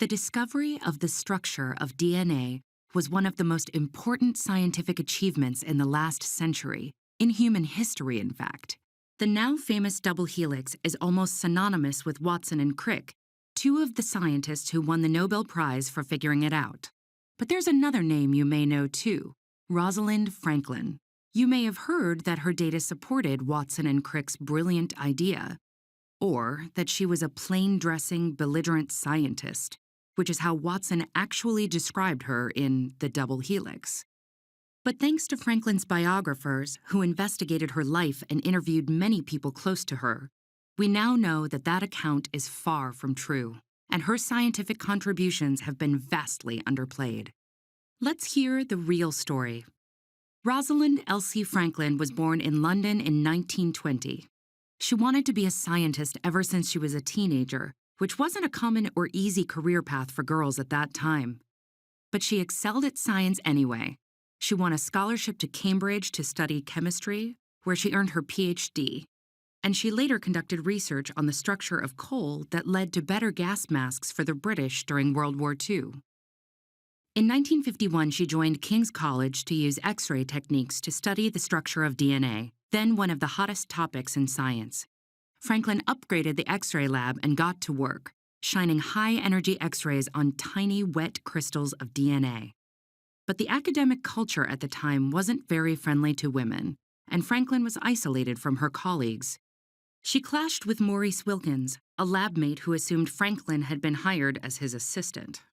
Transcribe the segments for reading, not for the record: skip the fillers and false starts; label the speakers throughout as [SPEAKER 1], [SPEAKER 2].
[SPEAKER 1] The discovery of the structure of DNA was one of the most important scientific achievements in the last century, in human history, in fact. The now famous double helix is almost synonymous with Watson and Crick, two of the scientists who won the Nobel Prize for figuring it out. But there's another name you may know too, Rosalind Franklin. You may have heard that her data supported Watson and Crick's brilliant idea, or that she was a plain-dressing, belligerent scientist, which is how Watson actually described her in The Double Helix. But thanks to Franklin's biographers, who investigated her life and interviewed many people close to her, we now know that that account is far from true, and her scientific contributions have been vastly underplayed. Let's hear the real story. Rosalind Elsie Franklin was born in London in 1920. She wanted to be a scientist ever since she was a teenager, which wasn't a common or easy career path for girls at that time. But she excelled at science anyway. She won a scholarship to Cambridge to study chemistry, where she earned her PhD, and she later conducted research on the structure of coal that led to better gas masks for the British during World War II. In 1951, she joined King's College to use X-ray techniques to study the structure of DNA, then one of the hottest topics in science. Franklin upgraded the X-ray lab and got to work, shining high-energy X-rays on tiny, wet crystals of DNA. But the academic culture at the time wasn't very friendly to women, and Franklin was isolated from her colleagues. She clashed with Maurice Wilkins, a lab mate who assumed Franklin had been hired as his assistant.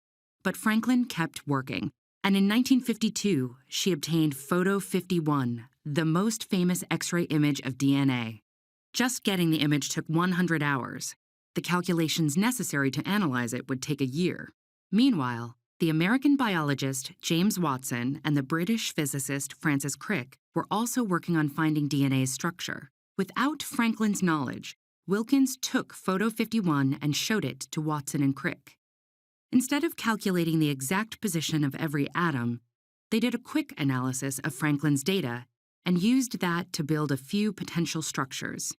[SPEAKER 1] But Franklin kept working, and in 1952, she obtained Photo 51, the most famous X-ray image of DNA. Just getting the image took 100 hours. The calculations necessary to analyze it would take a year. Meanwhile, the American biologist James Watson and the British physicist Francis Crick were also working on finding DNA's structure. Without Franklin's knowledge, Wilkins took Photo 51 and showed it to Watson and Crick. Instead of calculating the exact position of every atom, they did a quick analysis of Franklin's data and used that to build a few potential structures.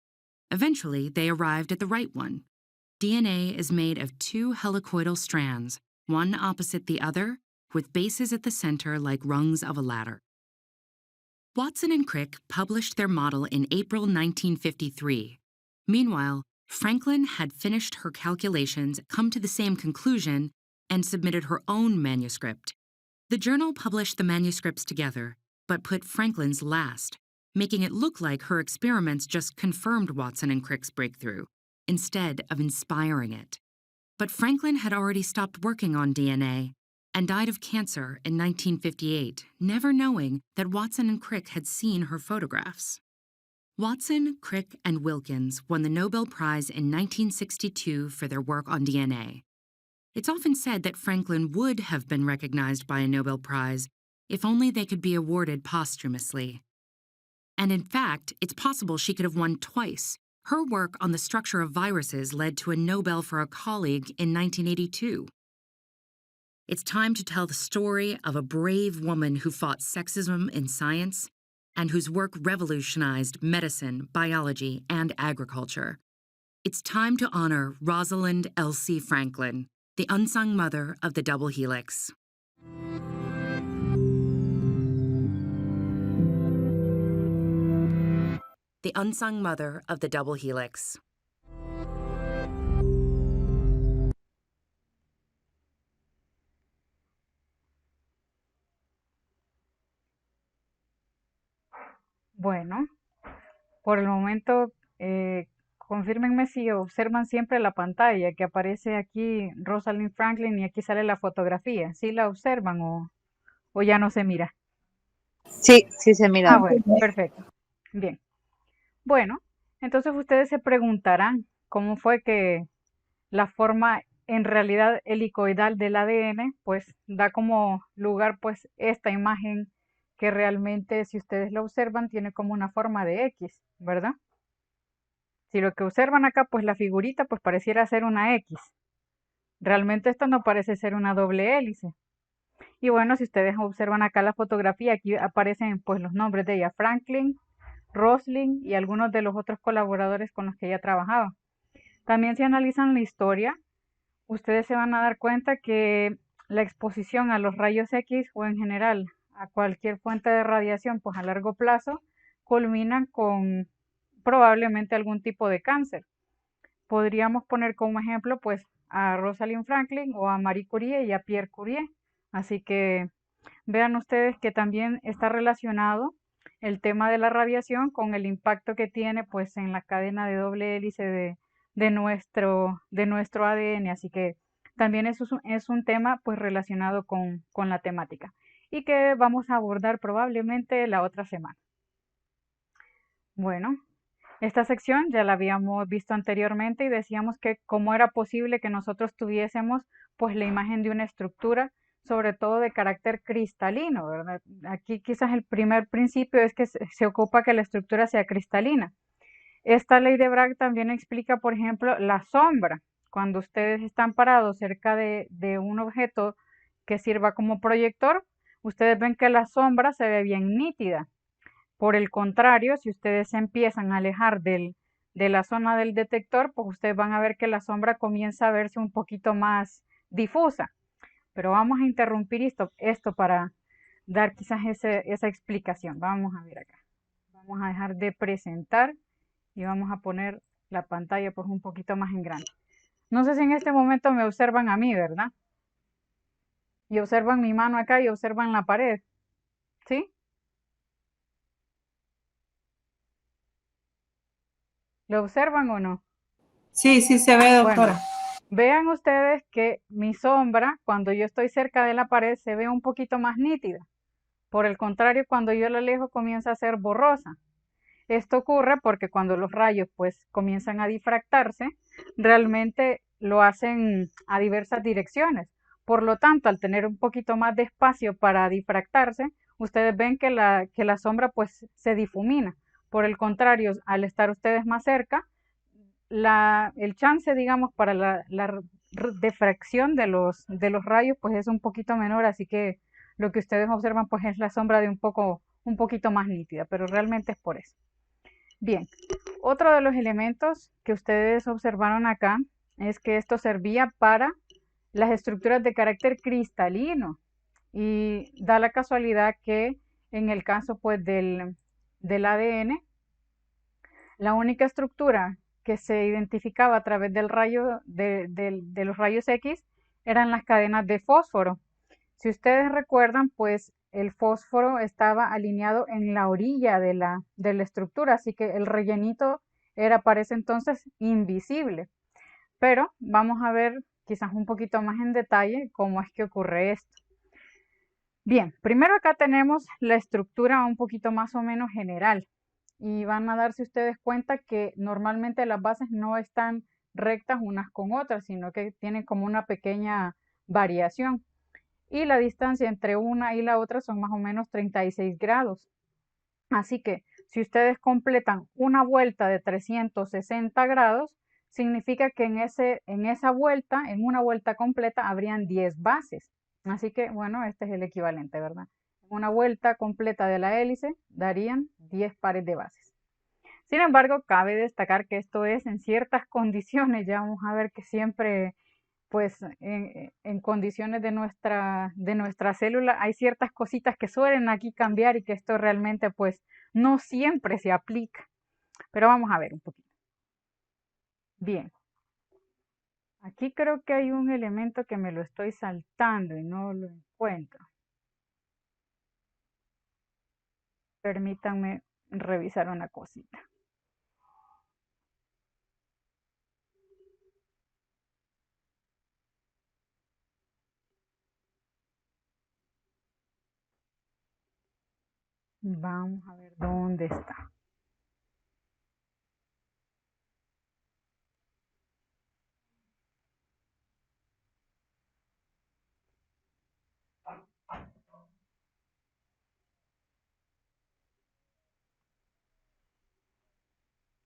[SPEAKER 1] Eventually, they arrived at the right one. DNA is made of two helicoidal strands, one opposite the other, with bases at the center like rungs of a ladder. Watson and Crick published their model in April 1953. Meanwhile, Franklin had finished her calculations, come to the same conclusion, and submitted her own manuscript. The journal published the manuscripts together, but put Franklin's last, making it look like her experiments just confirmed Watson and Crick's breakthrough, instead of inspiring it. But Franklin had already stopped working on DNA and died of cancer in 1958, never knowing that Watson and Crick had seen her photographs. Watson, Crick, and Wilkins won the Nobel Prize in 1962 for their work on DNA. It's often said that Franklin would have been recognized by a Nobel Prize if only they could be awarded posthumously. And in fact, it's possible she could have won twice. Her work on the structure of viruses led to a Nobel for a colleague in 1982. It's time to tell the story of a brave woman who fought sexism in science and whose work revolutionized medicine, biology, and agriculture. It's time to honor Rosalind Elsie Franklin, the unsung mother of the double helix. The unsung mother of the double helix.
[SPEAKER 2] Bueno, por el momento, confírmenme si observan siempre la pantalla que aparece aquí Rosalind Franklin y aquí sale la fotografía. ¿Sí la observan o ya no se mira?
[SPEAKER 3] Sí, sí se mira.
[SPEAKER 2] Ah, bueno, perfecto. Bien. Bueno, entonces ustedes se preguntarán cómo fue que la forma en realidad helicoidal del ADN pues da como lugar pues esta imagen que realmente si ustedes lo observan tiene como una forma de X, ¿verdad? Si lo que observan acá pues la figurita pues pareciera ser una X. Realmente esto no parece ser una doble hélice. Y bueno, si ustedes observan acá la fotografía, aquí aparecen pues los nombres de ella, Franklin, Rosalind y algunos de los otros colaboradores con los que ella trabajaba. También si analizan la historia, ustedes se van a dar cuenta que la exposición a los rayos X o en general a cualquier fuente de radiación, pues a largo plazo, culminan con probablemente algún tipo de cáncer. Podríamos poner como ejemplo pues a Rosalind Franklin o a Marie Curie y a Pierre Curie. Así que vean ustedes que también está relacionado el tema de la radiación con el impacto que tiene pues en la cadena de doble hélice de nuestro ADN. Así que también eso es un tema pues relacionado con la temática y que vamos a abordar probablemente la otra semana. Bueno, esta sección ya la habíamos visto anteriormente y decíamos que cómo era posible que nosotros tuviésemos pues la imagen de una estructura, sobre todo de carácter cristalino, ¿verdad? Aquí quizás el primer principio es que se ocupa que la estructura sea cristalina. Esta ley de Bragg también explica, por ejemplo, la sombra. Cuando ustedes están parados cerca de un objeto que sirva como proyector, ustedes ven que la sombra se ve bien nítida. Por el contrario, si ustedes se empiezan a alejar de la zona del detector, pues ustedes van a ver que la sombra comienza a verse un poquito más difusa. Pero vamos a interrumpir esto para dar quizás esa explicación. Vamos a ver acá. Vamos a dejar de presentar y vamos a poner la pantalla pues un poquito más en grande. No sé si en este momento me observan a mí, ¿verdad? Y observan mi mano acá y observan la pared, ¿sí? ¿Lo observan o no?
[SPEAKER 4] Sí, sí se ve,
[SPEAKER 2] Bueno,
[SPEAKER 4] doctora.
[SPEAKER 2] vean ustedes que mi sombra, cuando yo estoy cerca de la pared, se ve un poquito más nítida. Por el contrario, cuando yo la alejo, comienza a ser borrosa. Esto ocurre porque cuando los rayos pues comienzan a difractarse, realmente lo hacen a diversas direcciones. Por lo tanto, al tener un poquito más de espacio para difractarse, ustedes ven que la sombra pues se difumina. Por el contrario, al estar ustedes más cerca, el chance, digamos, para la difracción de los rayos pues es un poquito menor, así que lo que ustedes observan pues es la sombra de un poquito más nítida, pero realmente es por eso. Bien, otro de los elementos que ustedes observaron acá es que esto servía para las estructuras de carácter cristalino y da la casualidad que en el caso pues del ADN, la única estructura que se identificaba a través del rayo de los rayos X eran las cadenas de fósforo. Si ustedes recuerdan, pues el fósforo estaba alineado en la orilla de la estructura, así que el rellenito era para ese entonces invisible. Pero vamos a ver quizás un poquito más en detalle cómo es que ocurre esto. Bien, primero acá tenemos la estructura un poquito más o menos general y van a darse ustedes cuenta que normalmente las bases no están rectas unas con otras, sino que tienen como una pequeña variación y la distancia entre una y la otra son más o menos 36 grados. Así que si ustedes completan una vuelta de 360 grados, significa que en esa vuelta, en una vuelta completa, habrían 10 bases. Así que, bueno, este es el equivalente, ¿verdad? Una vuelta completa de la hélice darían 10 pares de bases. Sin embargo, cabe destacar que esto es en ciertas condiciones. Ya vamos a ver que siempre pues en condiciones de nuestra célula hay ciertas cositas que suelen aquí cambiar y que esto realmente pues no siempre se aplica. Pero vamos a ver un poquito. Bien, aquí creo que hay un elemento que me lo estoy saltando y no lo encuentro. Permítanme revisar una cosita. Vamos a ver dónde está.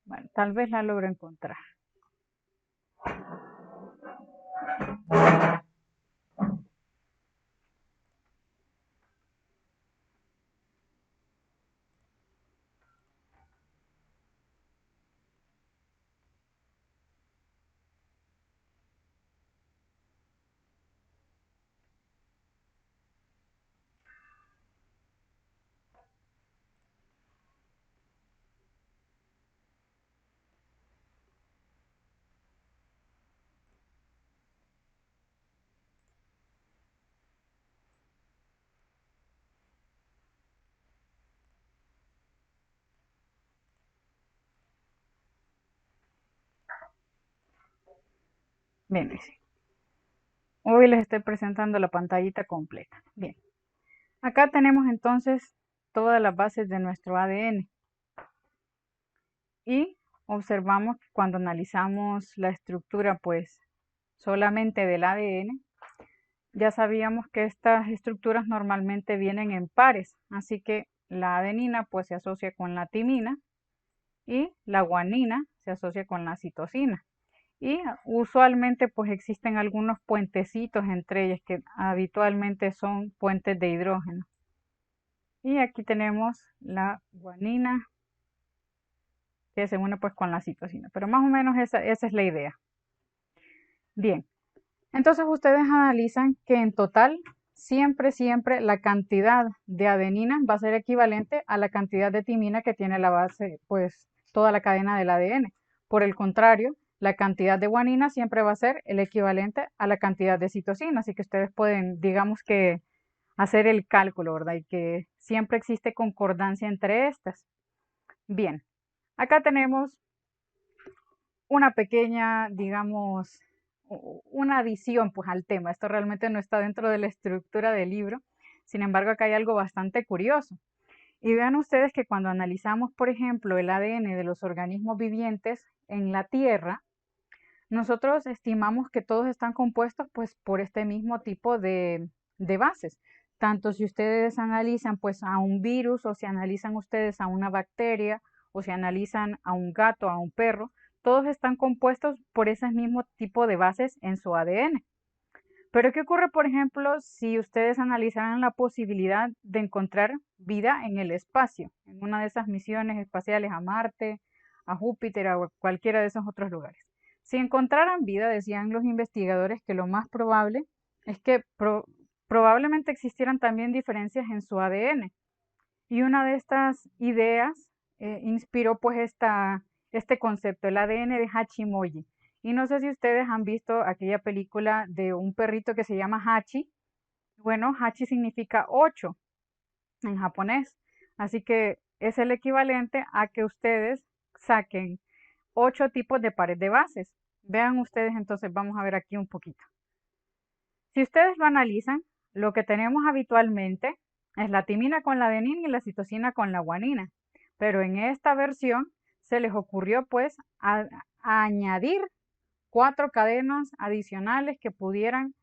[SPEAKER 2] Bueno, tal vez la logro encontrar. Bien, dice. Hoy les estoy presentando la pantallita completa. Bien. Acá tenemos entonces todas las bases de nuestro ADN y observamos que cuando analizamos la estructura pues solamente del ADN, ya sabíamos que estas estructuras normalmente vienen en pares, así que la adenina pues se asocia con la timina y la guanina se asocia con la citosina. Y usualmente pues existen algunos puentecitos entre ellas que habitualmente son puentes de hidrógeno. Y aquí tenemos la guanina que se une pues con la citosina, pero más o menos esa es la idea. Bien, entonces ustedes analizan que en total siempre la cantidad de adenina va a ser equivalente a la cantidad de timina que tiene la base, pues toda la cadena del ADN. Por el contrario, la cantidad de guanina siempre va a ser el equivalente a la cantidad de citosina, así que ustedes pueden, digamos que, hacer el cálculo, ¿verdad? Y que siempre existe concordancia entre estas. Bien, acá tenemos una pequeña, digamos, una adición pues al tema. Esto realmente no está dentro de la estructura del libro. Sin embargo, acá hay algo bastante curioso. Y vean ustedes que cuando analizamos, por ejemplo, el ADN de los organismos vivientes en la Tierra, nosotros estimamos que todos están compuestos pues por este mismo tipo de bases. Tanto si ustedes analizan pues a un virus o si analizan ustedes a una bacteria o si analizan a un gato, a un perro, todos están compuestos por ese mismo tipo de bases en su ADN. Pero ¿qué ocurre, por ejemplo, si ustedes analizaran la posibilidad de encontrar vida en el espacio, en una de esas misiones espaciales a Marte, a Júpiter, a cualquiera de esos otros lugares? Si encontraran vida, decían los investigadores que lo más probable es que probablemente existieran también diferencias en su ADN. Y una de estas ideas inspiró pues este concepto, el ADN de Hachimoji. Y no sé si ustedes han visto aquella película de un perrito que se llama Hachi. Bueno, Hachi significa 8 en japonés. Así que es el equivalente a que ustedes saquen 8 tipos de pares de bases. Vean ustedes, entonces vamos a ver aquí un poquito. Si ustedes lo analizan, lo que tenemos habitualmente es la timina con la adenina y la citosina con la guanina. Pero en esta versión se les ocurrió pues a añadir 4 cadenas adicionales que pudieran,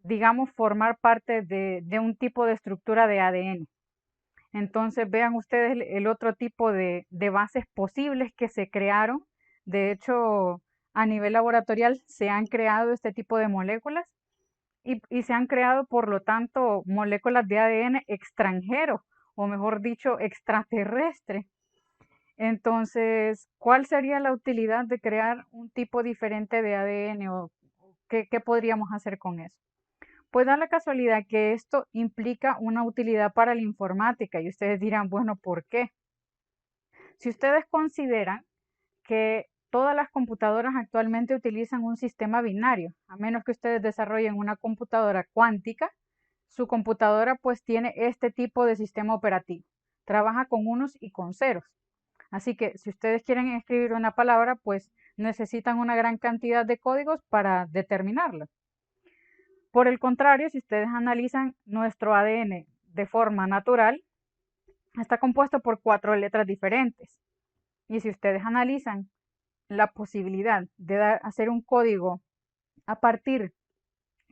[SPEAKER 2] digamos, formar parte de un tipo de estructura de ADN. Entonces vean ustedes el otro tipo de bases posibles que se crearon. De hecho, a nivel laboratorial se han creado este tipo de moléculas y se han creado, por lo tanto, moléculas de ADN extranjero, o mejor dicho, extraterrestre. Entonces, ¿cuál sería la utilidad de crear un tipo diferente de ADN o qué podríamos hacer con eso? Pues da la casualidad que esto implica una utilidad para la informática y ustedes dirán, bueno, ¿por qué? Si ustedes consideran que todas las computadoras actualmente utilizan un sistema binario, a menos que ustedes desarrollen una computadora cuántica, su computadora pues tiene este tipo de sistema operativo. Trabaja con unos y con ceros. Así que si ustedes quieren escribir una palabra, pues necesitan una gran cantidad de códigos para determinarla. Por el contrario, si ustedes analizan nuestro ADN de forma natural, está compuesto por 4 letras diferentes. Y si ustedes analizan la posibilidad de hacer un código a partir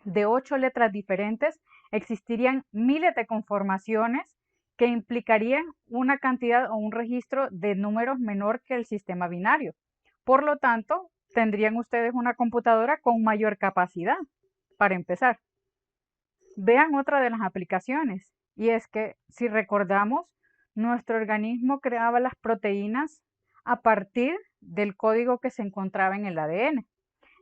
[SPEAKER 2] de 8 letras diferentes, existirían miles de conformaciones que implicarían una cantidad o un registro de números menor que el sistema binario. Por lo tanto, tendrían ustedes una computadora con mayor capacidad, para empezar. Vean otra de las aplicaciones, y es que si recordamos, nuestro organismo creaba las proteínas a partir del código que se encontraba en el ADN.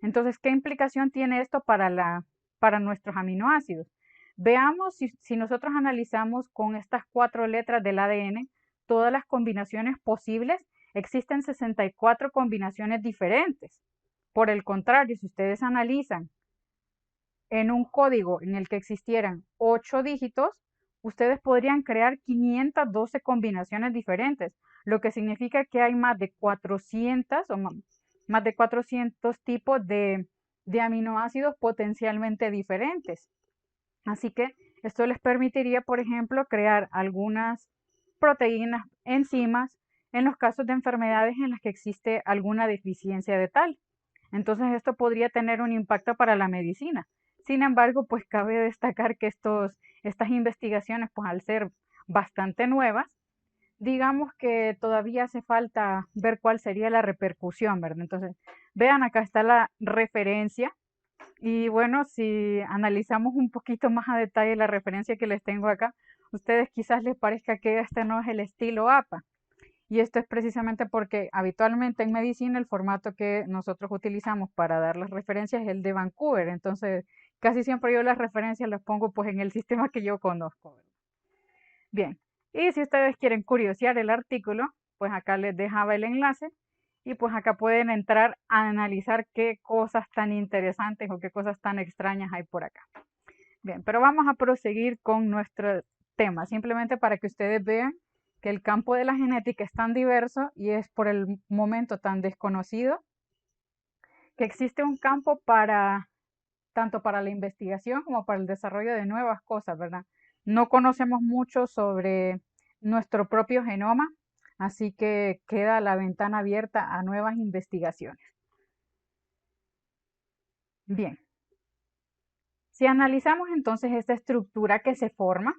[SPEAKER 2] Entonces, ¿qué implicación tiene esto para nuestros aminoácidos? Veamos si nosotros analizamos con estas 4 letras del ADN todas las combinaciones posibles. Existen 64 combinaciones diferentes. Por el contrario, si ustedes analizan en un código en el que existieran 8 dígitos, ustedes podrían crear 512 combinaciones diferentes, lo que significa que hay más de 400 o más de 400 tipos de de aminoácidos potencialmente diferentes. Así que esto les permitiría, por ejemplo, crear algunas proteínas, enzimas, en los casos de enfermedades en las que existe alguna deficiencia de tal. Entonces esto podría tener un impacto para la medicina. Sin embargo, pues cabe destacar que estas investigaciones, pues al ser bastante nuevas, digamos que todavía hace falta ver cuál sería la repercusión, ¿verdad? Entonces, vean, acá está la referencia. Y bueno, si analizamos un poquito más a detalle la referencia que les tengo acá, ustedes quizás les parezca que este no es el estilo APA. Y esto es precisamente porque habitualmente en medicina el formato que nosotros utilizamos para dar las referencias es el de Vancouver. Entonces, casi siempre yo las referencias las pongo pues en el sistema que yo conozco, ¿verdad? Bien, y si ustedes quieren curiosear el artículo, pues acá les dejaba el enlace y pues acá pueden entrar a analizar qué cosas tan interesantes o qué cosas tan extrañas hay por acá. Bien, pero vamos a proseguir con nuestro tema, simplemente para que ustedes vean que el campo de la genética es tan diverso y es por el momento tan desconocido que existe un campo para tanto para la investigación como para el desarrollo de nuevas cosas, ¿verdad? No conocemos mucho sobre nuestro propio genoma, así que queda la ventana abierta a nuevas investigaciones. Bien, si analizamos entonces esta estructura que se forma,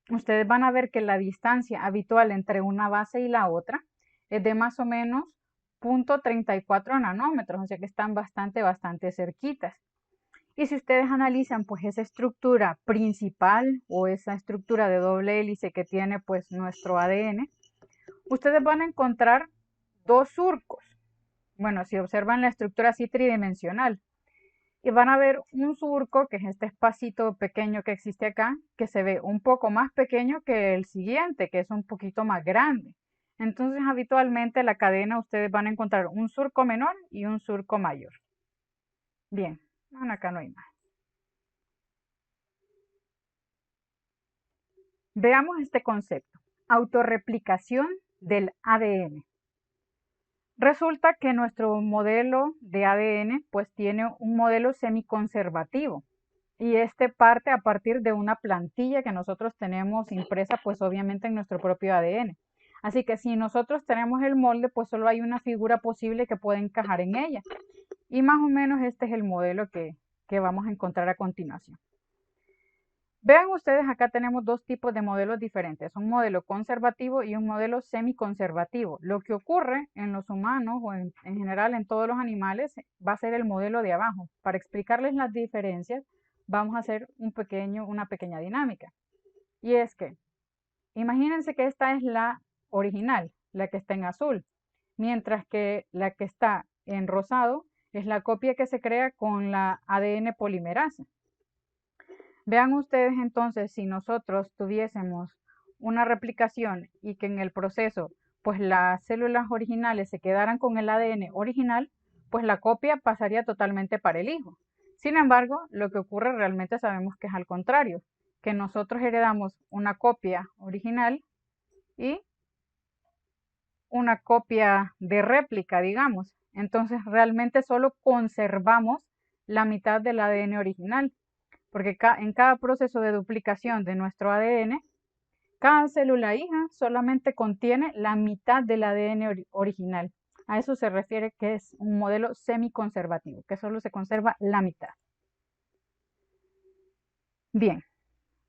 [SPEAKER 2] ustedes van a ver que la distancia habitual entre una base y la otra es de más o menos 0.34 nanómetros, o sea que están bastante cerquitas. Y si ustedes analizan pues esa estructura principal o esa estructura de doble hélice que tiene pues nuestro ADN, ustedes van a encontrar dos surcos. Bueno, si observan la estructura así tridimensional, y van a ver un surco, que es este espacito pequeño que existe acá, que se ve un poco más pequeño que el siguiente, que es un poquito más grande. Entonces, habitualmente en la cadena ustedes van a encontrar un surco menor y un surco mayor. Bien, bueno, acá no hay más. Veamos este concepto, autorreplicación del ADN. Resulta que nuestro modelo de ADN pues tiene un modelo semiconservativo y este parte a partir de una plantilla que nosotros tenemos impresa pues obviamente en nuestro propio ADN. Así que si nosotros tenemos el molde pues solo hay una figura posible que puede encajar en ella. Y más o menos este es el modelo que vamos a encontrar a continuación. Vean ustedes, acá tenemos dos tipos de modelos diferentes, un modelo conservativo y un modelo semiconservativo. Lo que ocurre en los humanos o en general en todos los animales va a ser el modelo de abajo. Para explicarles las diferencias, vamos a hacer una pequeña dinámica. Y es que, imagínense que esta es la original, la que está en azul, mientras que la que está en rosado es la copia que se crea con la ADN polimerasa. Vean ustedes entonces, si nosotros tuviésemos una replicación y que en el proceso pues las células originales se quedaran con el ADN original, pues la copia pasaría totalmente para el hijo. Sin embargo, lo que ocurre realmente sabemos que es al contrario, que nosotros heredamos una copia original y una copia de réplica, digamos. Entonces realmente solo conservamos la mitad del ADN original, porque en cada proceso de duplicación de nuestro ADN, cada célula hija solamente contiene la mitad del ADN original. A eso se refiere que es un modelo semiconservativo, que solo se conserva la mitad. Bien,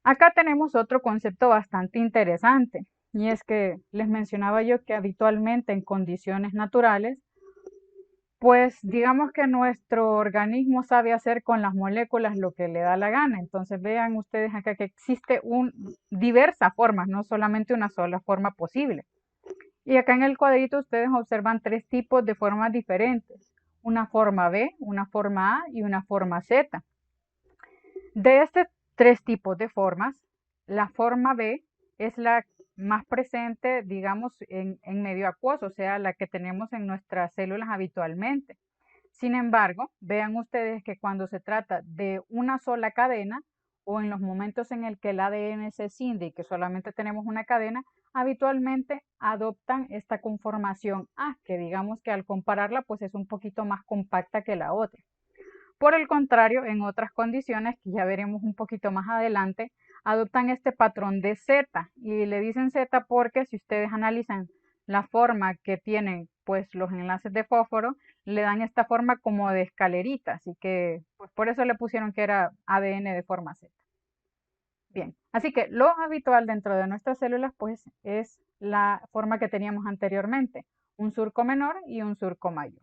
[SPEAKER 2] acá tenemos otro concepto bastante interesante, y es que les mencionaba yo que habitualmente en condiciones naturales, pues digamos que nuestro organismo sabe hacer con las moléculas lo que le da la gana. Entonces vean ustedes acá que existe diversas formas, no solamente una sola forma posible. Y acá en el cuadrito ustedes observan tres tipos de formas diferentes. Una forma B, una forma A y una forma Z. De estos tres tipos de formas, la forma B es la más presente, digamos, en medio acuoso, o sea, la que tenemos en nuestras células habitualmente. Sin embargo, vean ustedes que cuando se trata de una sola cadena o en los momentos en el que el ADN se escinde y que solamente tenemos una cadena, habitualmente adoptan esta conformación A, que digamos que al compararla pues es un poquito más compacta que la otra. Por el contrario, en otras condiciones, que ya veremos un poquito más adelante, adoptan este patrón de Z y le dicen Z porque si ustedes analizan la forma que tienen pues los enlaces de fósforo, le dan esta forma como de escalerita, así que pues por eso le pusieron que era ADN de forma Z. Bien, así que lo habitual dentro de nuestras células pues es la forma que teníamos anteriormente, un surco menor y un surco mayor.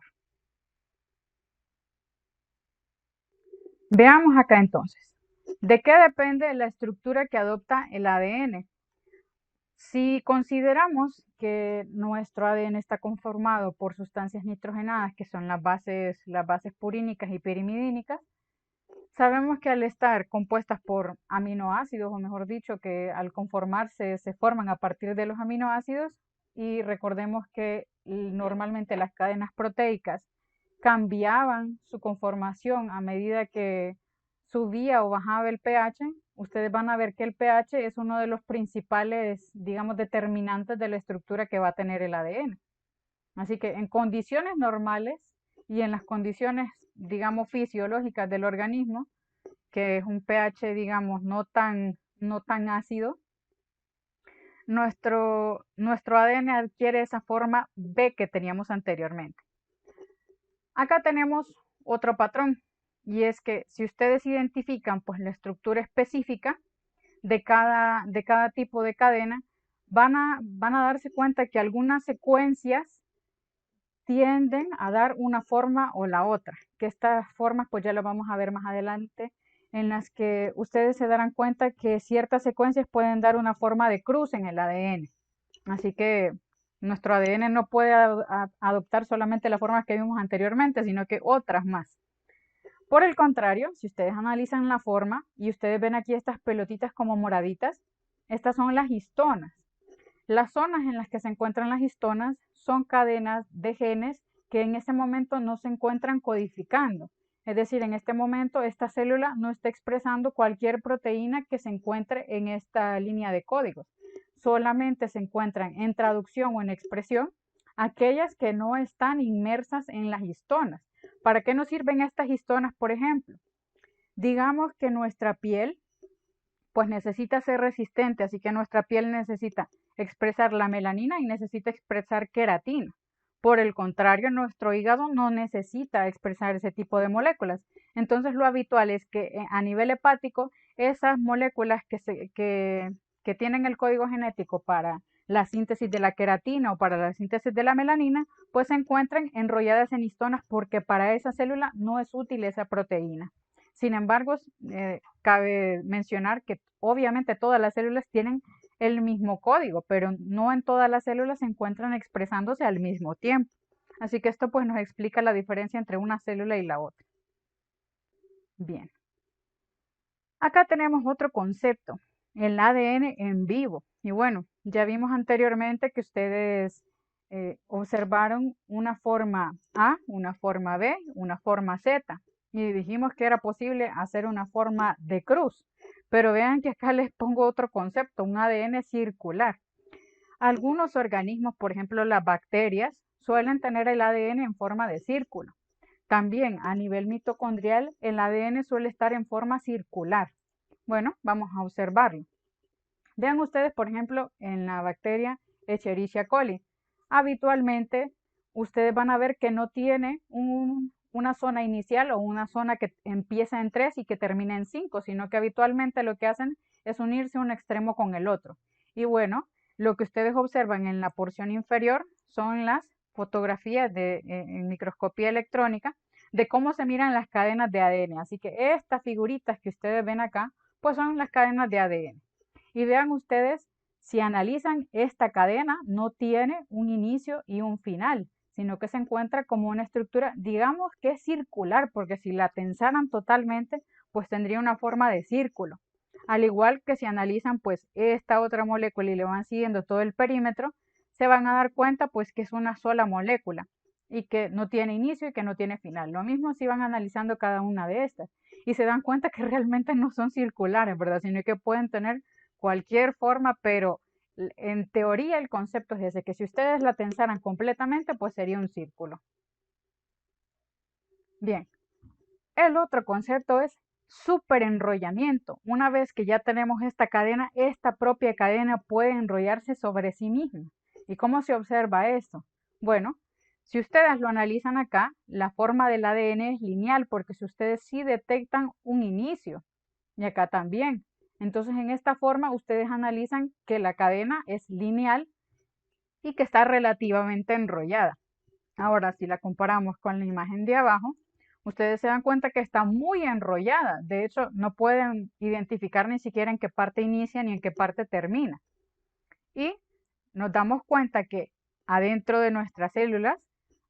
[SPEAKER 2] Veamos acá entonces, ¿de qué depende la estructura que adopta el ADN? Si consideramos que nuestro ADN está conformado por sustancias nitrogenadas, que son las bases purínicas y pirimidínicas, sabemos que al estar compuestas por aminoácidos, o mejor dicho, que al conformarse se forman a partir de los aminoácidos, y recordemos que normalmente las cadenas proteicas cambiaban su conformación a medida que subía o bajaba el pH, ustedes van a ver que el pH es uno de los principales, digamos, determinantes de la estructura que va a tener el ADN. Así que en condiciones normales y en las condiciones, digamos, fisiológicas del organismo, que es un pH, digamos, no tan ácido, nuestro ADN adquiere esa forma B que teníamos anteriormente. Acá tenemos otro patrón, y es que si ustedes identifican pues la estructura específica de cada tipo de cadena, van a darse cuenta que algunas secuencias tienden a dar una forma o la otra, que estas formas pues ya las vamos a ver más adelante, en las que ustedes se darán cuenta que ciertas secuencias pueden dar una forma de cruz en el ADN. Así que nuestro ADN no puede adoptar solamente las formas que vimos anteriormente, sino que otras más. Por el contrario, si ustedes analizan la forma y ustedes ven aquí estas pelotitas como moraditas, estas son las histonas. Las zonas en las que se encuentran las histonas son cadenas de genes que en ese momento no se encuentran codificando. Es decir, en este momento esta célula no está expresando cualquier proteína que se encuentre en esta línea de códigos. Solamente se encuentran en traducción o en expresión aquellas que no están inmersas en las histonas. ¿Para qué nos sirven estas histonas, por ejemplo? Digamos que nuestra piel pues necesita ser resistente, así que nuestra piel necesita expresar la melanina y necesita expresar queratina. Por el contrario, nuestro hígado no necesita expresar ese tipo de moléculas. Entonces lo habitual es que a nivel hepático, esas moléculas que tienen el código genético para la síntesis de la queratina o para la síntesis de la melanina, pues se encuentran enrolladas en histonas porque para esa célula no es útil esa proteína. Sin embargo, cabe mencionar que obviamente todas las células tienen el mismo código, pero no en todas las células se encuentran expresándose al mismo tiempo. Así que esto pues nos explica la diferencia entre una célula y la otra. Bien. Acá tenemos otro concepto, el ADN en vivo. Y bueno, ya vimos anteriormente que ustedes observaron una forma A, una forma B, una forma Z. Y dijimos que era posible hacer una forma de cruz. Pero vean que acá les pongo otro concepto, un ADN circular. Algunos organismos, por ejemplo las bacterias, suelen tener el ADN en forma de círculo. También a nivel mitocondrial, el ADN suele estar en forma circular. Bueno, vamos a observarlo. Vean ustedes, por ejemplo, en la bacteria Escherichia coli. Habitualmente, ustedes van a ver que no tiene una zona inicial o una zona que empieza en 3 y que termina en 5, sino que habitualmente lo que hacen es unirse un extremo con el otro. Y bueno, lo que ustedes observan en la porción inferior son las fotografías en microscopía electrónica de cómo se miran las cadenas de ADN. Así que estas figuritas que ustedes ven acá, pues son las cadenas de ADN. Y vean ustedes, si analizan esta cadena, no tiene un inicio y un final, sino que se encuentra como una estructura, digamos que es circular, porque si la tensaran totalmente, pues tendría una forma de círculo. Al igual que si analizan pues esta otra molécula y le van siguiendo todo el perímetro, se van a dar cuenta pues que es una sola molécula y que no tiene inicio y que no tiene final. Lo mismo si van analizando cada una de estas y se dan cuenta que realmente no son circulares, ¿verdad? Sino que pueden tener cualquier forma, pero en teoría el concepto es ese, que si ustedes la tensaran completamente, pues sería un círculo. Bien, El otro concepto es superenrollamiento. Una vez que ya tenemos esta cadena, esta propia cadena puede enrollarse sobre sí misma. ¿Y cómo se observa esto? Bueno, si ustedes lo analizan acá, la forma del ADN es lineal porque si ustedes sí detectan un inicio y acá también. Entonces en esta forma ustedes analizan que la cadena es lineal y que está relativamente enrollada. Ahora, si la comparamos con la imagen de abajo, ustedes se dan cuenta que está muy enrollada. De hecho, no pueden identificar ni siquiera en qué parte inicia ni en qué parte termina. Y nos damos cuenta que adentro de nuestras células,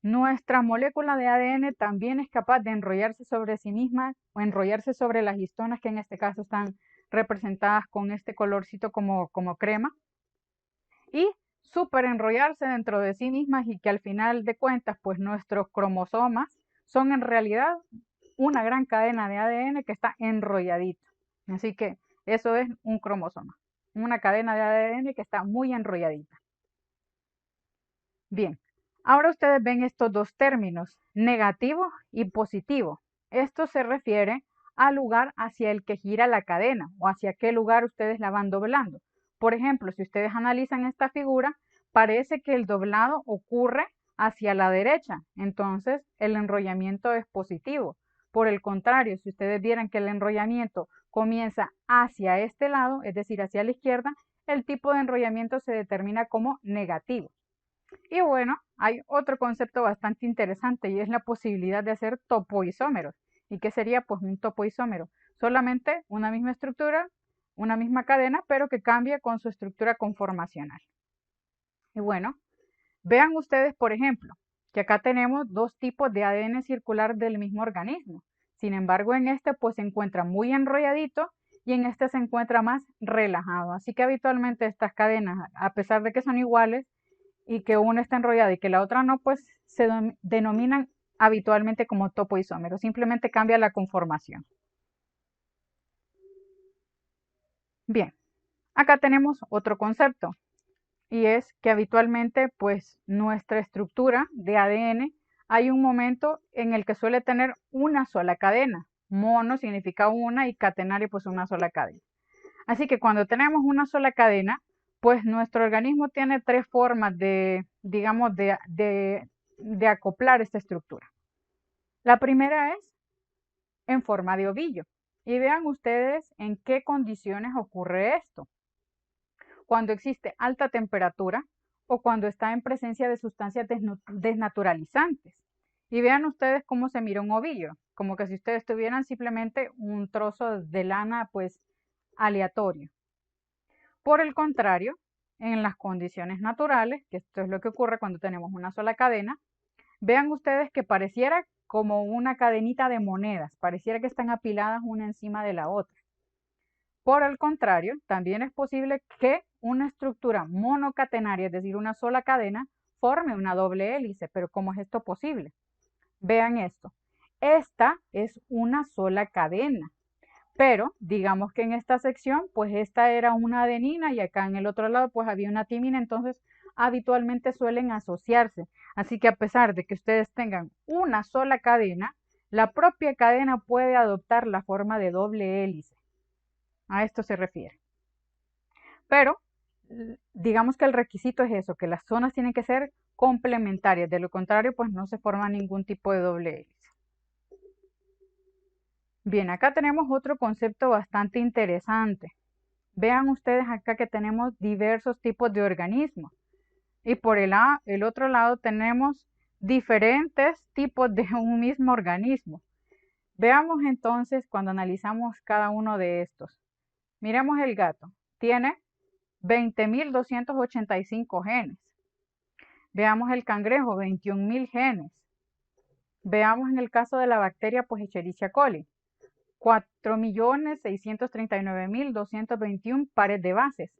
[SPEAKER 2] nuestra molécula de ADN también es capaz de enrollarse sobre sí misma o enrollarse sobre las histonas que en este caso están representadas con este colorcito como crema y súper enrollarse dentro de sí mismas y que al final de cuentas pues nuestros cromosomas son en realidad una gran cadena de ADN que está enrolladito. Así que eso es un cromosoma, una cadena de ADN que está muy enrolladita. Bien, ahora ustedes ven estos dos términos, negativo y positivo. Esto se refiere al lugar hacia el que gira la cadena o hacia qué lugar ustedes la van doblando. Por ejemplo, si ustedes analizan esta figura, parece que el doblado ocurre hacia la derecha, entonces el enrollamiento es positivo. Por el contrario, si ustedes vieran que el enrollamiento comienza hacia este lado, es decir, hacia la izquierda, el tipo de enrollamiento se determina como negativo. Y bueno, hay otro concepto bastante interesante y es la posibilidad de hacer topoisómeros. ¿Y qué sería pues un topoisómero? Solamente una misma estructura, una misma cadena, pero que cambia con su estructura conformacional. Y bueno, vean ustedes, por ejemplo, que acá tenemos dos tipos de ADN circular del mismo organismo. Sin embargo, en este pues se encuentra muy enrolladito y en este se encuentra más relajado. Así que habitualmente estas cadenas, a pesar de que son iguales, y que una está enrollada y que la otra no, pues se denominan habitualmente como topoisómeros. Simplemente cambia la conformación. Bien, acá tenemos otro concepto y es que habitualmente pues nuestra estructura de ADN hay un momento en el que suele tener una sola cadena. Mono significa una y catenario pues una sola cadena. Así que cuando tenemos una sola cadena, pues nuestro organismo tiene tres formas de, digamos, de acoplar esta estructura. La primera es en forma de ovillo. Y vean ustedes en qué condiciones ocurre esto. Cuando existe alta temperatura o cuando está en presencia de sustancias desnaturalizantes. Y vean ustedes cómo se mira un ovillo, como que si ustedes tuvieran simplemente un trozo de lana pues aleatorio. Por el contrario, en las condiciones naturales, que esto es lo que ocurre cuando tenemos una sola cadena, vean ustedes que pareciera como una cadenita de monedas, pareciera que están apiladas una encima de la otra. Por el contrario, también es posible que una estructura monocatenaria, es decir, una sola cadena, forme una doble hélice. Pero ¿cómo es esto posible? Vean esto. Esta es una sola cadena. Pero digamos que en esta sección, pues esta era una adenina y acá en el otro lado, pues había una timina, entonces habitualmente suelen asociarse. Así que a pesar de que ustedes tengan una sola cadena, la propia cadena puede adoptar la forma de doble hélice. A esto se refiere. Pero digamos que el requisito es eso, que las zonas tienen que ser complementarias. De lo contrario, pues no se forma ningún tipo de doble hélice. Bien, acá tenemos otro concepto bastante interesante. Vean ustedes acá que tenemos diversos tipos de organismos. Y por el otro lado tenemos diferentes tipos de un mismo organismo. Veamos entonces cuando analizamos cada uno de estos. Miremos el gato. Tiene 20.285 genes. Veamos el cangrejo, 21.000 genes. Veamos en el caso de la bacteria, pues Escherichia coli. 4.639.221 pares de bases.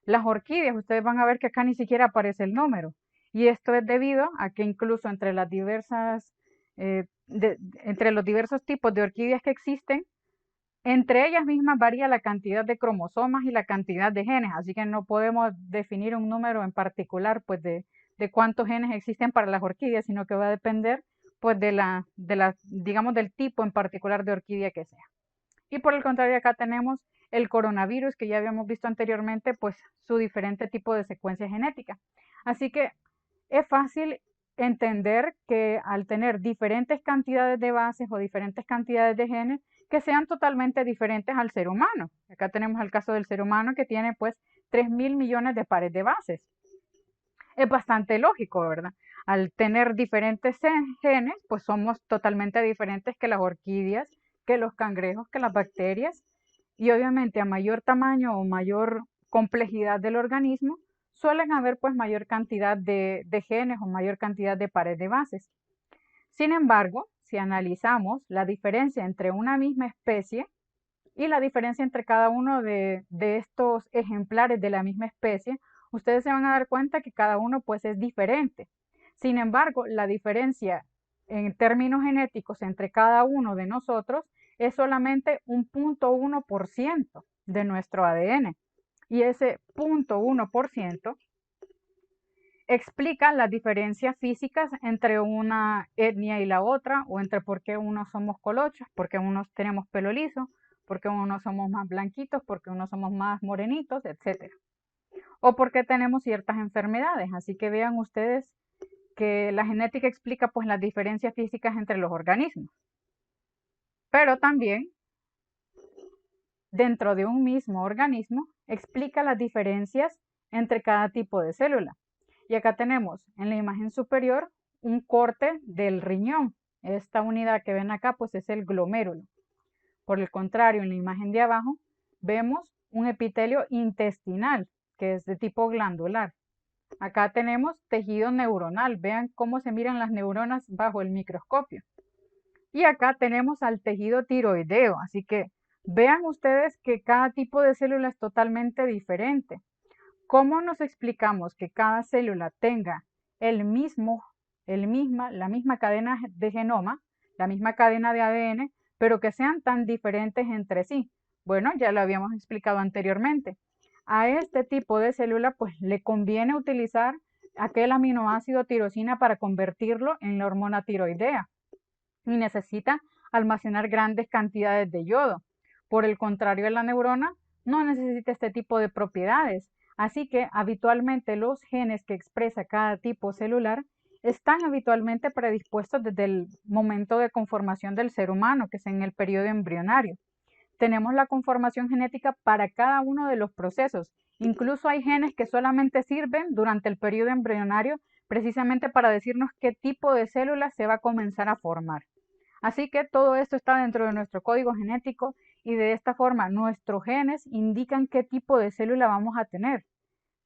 [SPEAKER 2] Las orquídeas, ustedes van a ver que acá ni siquiera aparece el número. Y esto es debido a que incluso entre las diversas, entre los diversos tipos de orquídeas que existen, entre ellas mismas varía la cantidad de cromosomas y la cantidad de genes. Así que no podemos definir un número en particular pues de cuántos genes existen para las orquídeas, sino que va a depender pues digamos, del tipo en particular de orquídea que sea. Y por el contrario, acá tenemos el coronavirus que ya habíamos visto anteriormente, pues su diferente tipo de secuencia genética. Así que es fácil entender que al tener diferentes cantidades de bases o diferentes cantidades de genes, que sean totalmente diferentes al ser humano. Acá tenemos el caso del ser humano que tiene pues 3.000 millones de pares de bases. Es bastante lógico, ¿verdad? Al tener diferentes genes, pues somos totalmente diferentes que las orquídeas, que los cangrejos, que las bacterias. Y obviamente a mayor tamaño o mayor complejidad del organismo, suelen haber pues mayor cantidad de genes o mayor cantidad de pares de bases. Sin embargo, si analizamos la diferencia entre una misma especie y la diferencia entre cada uno de estos ejemplares de la misma especie, ustedes se van a dar cuenta que cada uno pues es diferente. Sin embargo, la diferencia en términos genéticos entre cada uno de nosotros es solamente un 0.1% de nuestro ADN. Y ese 0.1% explica las diferencias físicas entre una etnia y la otra, o entre por qué unos somos colochos, por qué unos tenemos pelo liso, por qué unos somos más blanquitos, por qué unos somos más morenitos, etc. O por qué tenemos ciertas enfermedades. Así que vean ustedes que la genética explica pues las diferencias físicas entre los organismos. Pero también dentro de un mismo organismo explica las diferencias entre cada tipo de célula. Y acá tenemos en la imagen superior un corte del riñón. Esta unidad que ven acá pues es el glomérulo. Por el contrario, en la imagen de abajo vemos un epitelio intestinal que es de tipo glandular. Acá tenemos tejido neuronal. Vean cómo se miran las neuronas bajo el microscopio. Y acá tenemos al tejido tiroideo. Así que vean ustedes que cada tipo de célula es totalmente diferente. ¿Cómo nos explicamos que cada célula tenga la misma cadena de genoma, la misma cadena de ADN, pero que sean tan diferentes entre sí? Bueno, ya lo habíamos explicado anteriormente. A este tipo de célula pues le conviene utilizar aquel aminoácido tirosina para convertirlo en la hormona tiroidea y necesita almacenar grandes cantidades de yodo. Por el contrario, la neurona no necesita este tipo de propiedades. Así que habitualmente los genes que expresa cada tipo celular están habitualmente predispuestos desde el momento de conformación del ser humano, que es en el periodo embrionario. Tenemos la conformación genética para cada uno de los procesos. Incluso hay genes que solamente sirven durante el periodo embrionario precisamente para decirnos qué tipo de células se va a comenzar a formar. Así que todo esto está dentro de nuestro código genético y de esta forma nuestros genes indican qué tipo de célula vamos a tener.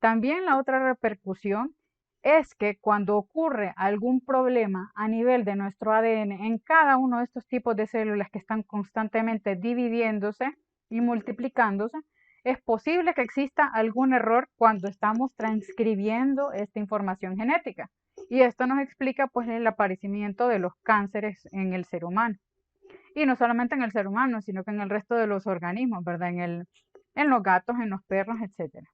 [SPEAKER 2] También la otra repercusión es que cuando ocurre algún problema a nivel de nuestro ADN en cada uno de estos tipos de células que están constantemente dividiéndose y multiplicándose, es posible que exista algún error cuando estamos transcribiendo esta información genética. Y esto nos explica pues el aparecimiento de los cánceres en el ser humano. Y no solamente en el ser humano, sino que en el resto de los organismos, ¿verdad? En los gatos, en los perros, etc.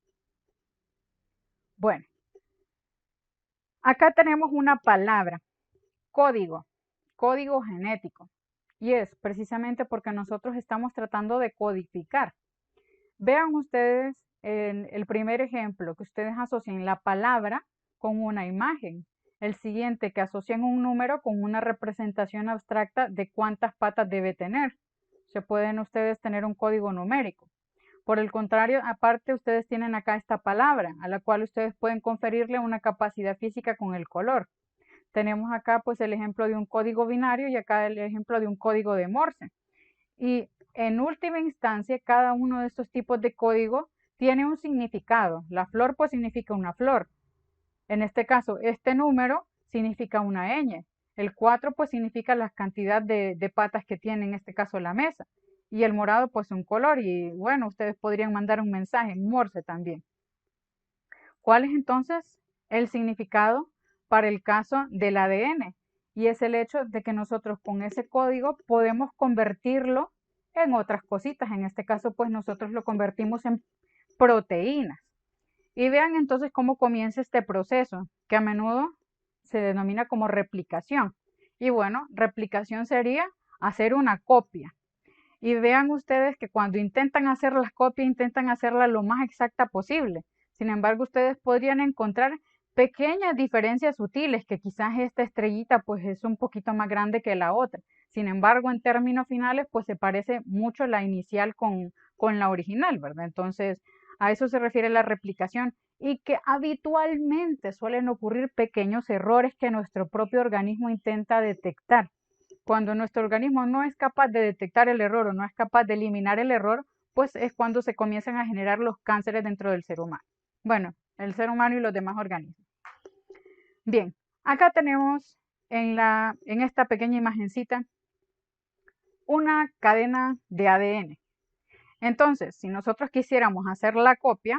[SPEAKER 2] Bueno, acá tenemos una palabra, código genético. Y es precisamente porque nosotros estamos tratando de codificar. Vean ustedes el primer ejemplo, que ustedes asocian la palabra con una imagen. El siguiente, que asocian un número con una representación abstracta de cuántas patas debe tener. Se pueden ustedes tener un código numérico. Por el contrario, aparte ustedes tienen acá esta palabra, a la cual ustedes pueden conferirle una capacidad física con el color. Tenemos acá pues el ejemplo de un código binario y acá el ejemplo de un código de Morse. Y en última instancia, cada uno de estos tipos de código tiene un significado. La flor pues significa una flor. En este caso, este número significa una ñ. El 4 pues significa la cantidad de patas que tiene en este caso la mesa. Y el morado pues un color. Y bueno, ustedes podrían mandar un mensaje en Morse también. ¿Cuál es entonces el significado para el caso del ADN? Y es el hecho de que nosotros con ese código podemos convertirlo en otras cositas. En este caso pues nosotros lo convertimos en proteínas. Y vean entonces cómo comienza este proceso, que a menudo se denomina como replicación. Y bueno, replicación sería hacer una copia. Y vean ustedes que cuando intentan hacer las copias, intentan hacerla lo más exacta posible. Sin embargo, ustedes podrían encontrar pequeñas diferencias sutiles, que quizás esta estrellita pues es un poquito más grande que la otra. Sin embargo, en términos finales, pues se parece mucho la inicial con la original, ¿verdad? Entonces, a eso se refiere la replicación y que habitualmente suelen ocurrir pequeños errores que nuestro propio organismo intenta detectar. Cuando nuestro organismo no es capaz de detectar el error o no es capaz de eliminar el error, pues es cuando se comienzan a generar los cánceres dentro del ser humano. Bueno, el ser humano y los demás organismos. Bien, acá tenemos en esta pequeña imagencita una cadena de ADN. Entonces, si nosotros quisiéramos hacer la copia,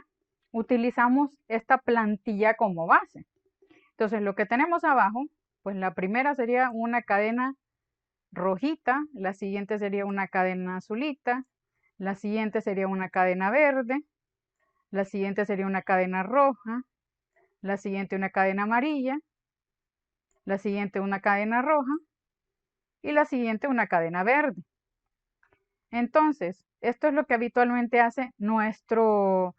[SPEAKER 2] utilizamos esta plantilla como base. Entonces, lo que tenemos abajo, pues la primera sería una cadena rojita, la siguiente sería una cadena azulita, la siguiente sería una cadena verde, la siguiente sería una cadena roja, la siguiente una cadena amarilla, la siguiente una cadena roja y la siguiente una cadena verde. Entonces, esto es lo que habitualmente hace nuestro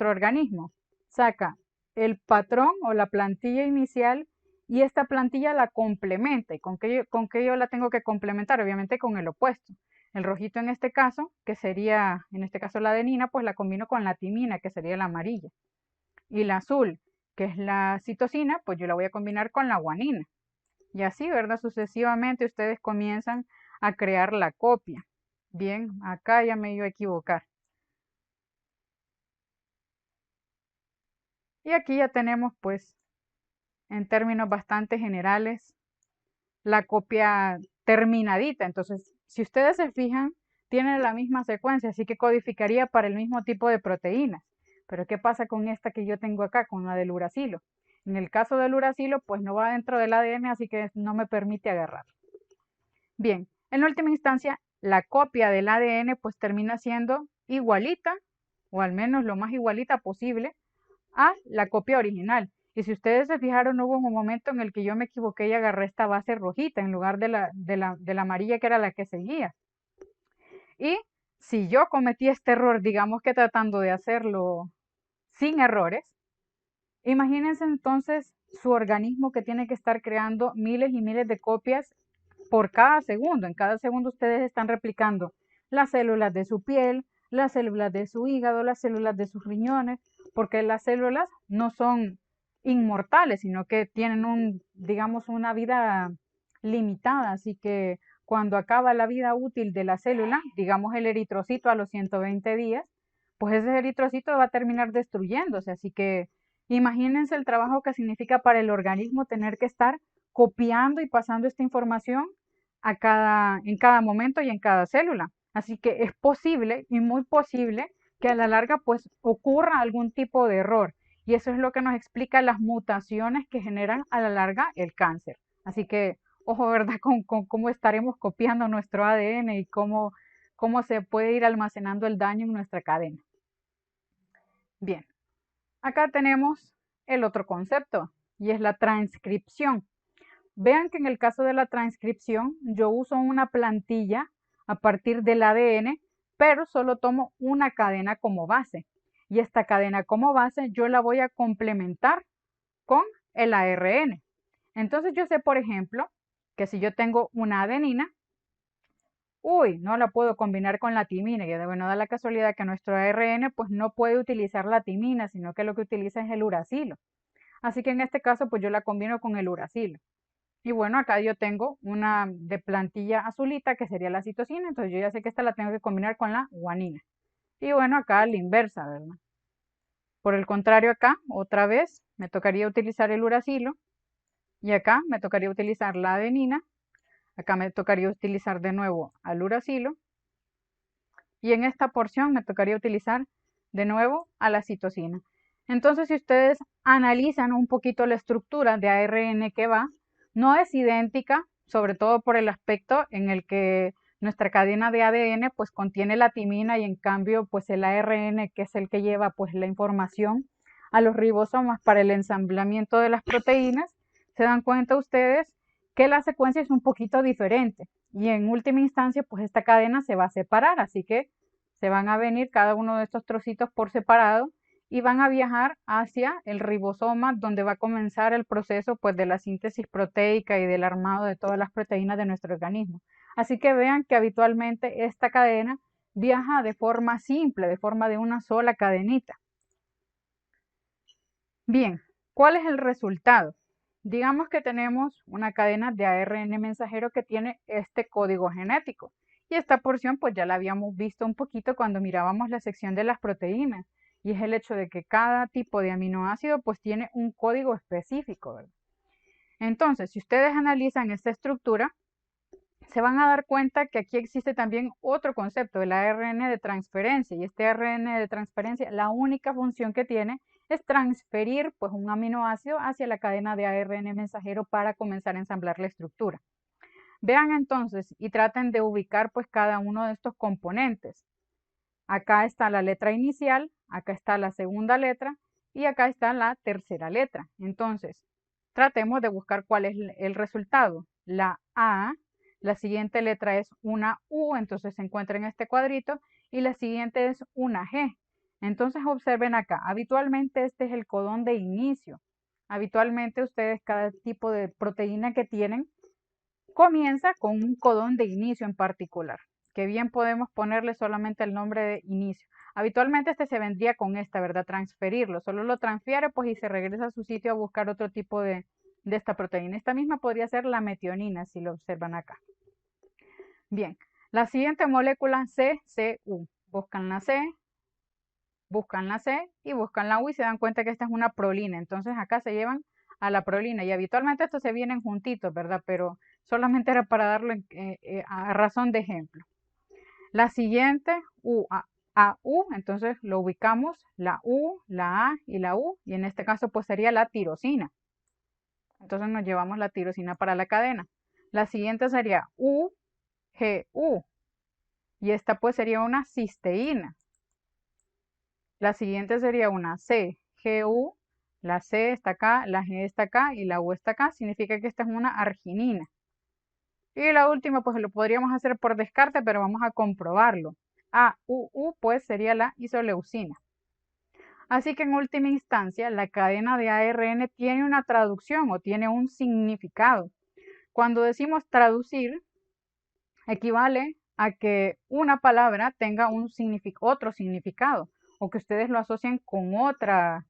[SPEAKER 2] organismo. Saca el patrón o la plantilla inicial y esta plantilla la complementa. ¿Y con qué yo la tengo que complementar? Obviamente con el opuesto. El rojito en este caso, que sería, en este caso la adenina, pues la combino con la timina, que sería la amarilla. Y la azul, que es la citosina, pues yo la voy a combinar con la guanina. Y así, ¿verdad? Sucesivamente ustedes comienzan a crear la copia. Bien, acá ya me iba a equivocar. Y aquí ya tenemos, pues, en términos bastante generales, la copia terminadita. Entonces, si ustedes se fijan, tienen la misma secuencia, así que codificaría para el mismo tipo de proteínas. Pero ¿qué pasa con esta que yo tengo acá, con la del uracilo? En el caso del uracilo, pues no va dentro del ADN, así que no me permite agarrar. Bien, en última instancia, la copia del ADN pues termina siendo igualita, o al menos lo más igualita posible, a la copia original. Y si ustedes se fijaron, hubo un momento en el que yo me equivoqué y agarré esta base rojita en lugar de la amarilla, que era la que seguía. Y si yo cometí este error, digamos que tratando de hacerlo sin errores, imagínense entonces su organismo, que tiene que estar creando miles y miles de copias por cada segundo. En cada segundo ustedes están replicando las células de su piel, las células de su hígado, las células de sus riñones, porque las células no son inmortales, sino que tienen digamos, una vida limitada. Así que cuando acaba la vida útil de la célula, digamos el eritrocito a los 120 días, pues ese eritrocito va a terminar destruyéndose. Así que imagínense el trabajo que significa para el organismo tener que estar copiando y pasando esta información en cada momento y en cada célula. Así que es posible y muy posible que a la larga pues ocurra algún tipo de error. Y eso es lo que nos explica las mutaciones que generan a la larga el cáncer. Así que ojo, ¿verdad? Con cómo estaremos copiando nuestro ADN y cómo se puede ir almacenando el daño en nuestra cadena. Bien, acá tenemos el otro concepto y es la transcripción. Vean que en el caso de la transcripción yo uso una plantilla a partir del ADN, pero solo tomo una cadena como base. Y esta cadena como base yo la voy a complementar con el ARN. Entonces yo sé, por ejemplo, que si yo tengo una adenina, no la puedo combinar con la timina. Y bueno, da la casualidad que nuestro ARN pues no puede utilizar la timina, sino que lo que utiliza es el uracilo. Así que en este caso pues yo la combino con el uracilo. Y bueno, acá yo tengo una de plantilla azulita, que sería la citosina, entonces yo ya sé que esta la tengo que combinar con la guanina. Y bueno, acá a la inversa, ¿verdad? Por el contrario, acá otra vez me tocaría utilizar el uracilo y acá me tocaría utilizar la adenina. Acá me tocaría utilizar de nuevo al uracilo y en esta porción me tocaría utilizar de nuevo a la citosina. Entonces, si ustedes analizan un poquito la estructura de ARN que va, no es idéntica, sobre todo por el aspecto en el que nuestra cadena de ADN pues contiene la timina y en cambio pues el ARN, que es el que lleva pues la información a los ribosomas para el ensamblamiento de las proteínas, se dan cuenta ustedes que la secuencia es un poquito diferente y en última instancia pues esta cadena se va a separar, así que se van a venir cada uno de estos trocitos por separado y van a viajar hacia el ribosoma donde va a comenzar el proceso pues de la síntesis proteica y del armado de todas las proteínas de nuestro organismo. Así que vean que habitualmente esta cadena viaja de forma simple, de forma de una sola cadenita. Bien, ¿cuál es el resultado? Digamos que tenemos una cadena de ARN mensajero que tiene este código genético. Y esta porción pues ya la habíamos visto un poquito cuando mirábamos la sección de las proteínas. Y es el hecho de que cada tipo de aminoácido pues tiene un código específico, ¿verdad? Entonces, si ustedes analizan esta estructura, se van a dar cuenta que aquí existe también otro concepto, el ARN de transferencia. Y este ARN de transferencia, la única función que tiene es transferir pues un aminoácido hacia la cadena de ARN mensajero para comenzar a ensamblar la estructura. Vean entonces y traten de ubicar pues cada uno de estos componentes. Acá está la letra inicial, acá está la segunda letra y acá está la tercera letra. Entonces, tratemos de buscar cuál es el resultado. La A, la siguiente letra es una U, entonces se encuentra en este cuadrito, y la siguiente es una G. Entonces observen acá, habitualmente este es el codón de inicio. Habitualmente ustedes cada tipo de proteína que tienen comienza con un codón de inicio en particular, que bien podemos ponerle solamente el nombre de inicio. Habitualmente este se vendría con esta, ¿verdad? Transferirlo, solo lo transfiere pues y se regresa a su sitio a buscar otro tipo de esta proteína. Esta misma podría ser la metionina, si lo observan acá. Bien, la siguiente molécula CCU. Buscan la C y buscan la U y se dan cuenta que esta es una prolina. Entonces acá se llevan a la prolina y habitualmente estos se vienen juntitos, ¿verdad? Pero solamente era para darlo a razón de ejemplo. La siguiente, AU, entonces lo ubicamos, la U, la A y la U, y en este caso pues sería la tirosina. Entonces nos llevamos la tirosina para la cadena. La siguiente sería UGU, y esta pues sería una cisteína. La siguiente sería una CGU, la C está acá, la G está acá y la U está acá, significa que esta es una arginina. Y la última pues lo podríamos hacer por descarte, pero vamos a comprobarlo. AUU pues sería la isoleucina. Así que en última instancia la cadena de ARN tiene una traducción o tiene un significado. Cuando decimos traducir, equivale a que una palabra tenga otro significado o que ustedes lo asocien con otra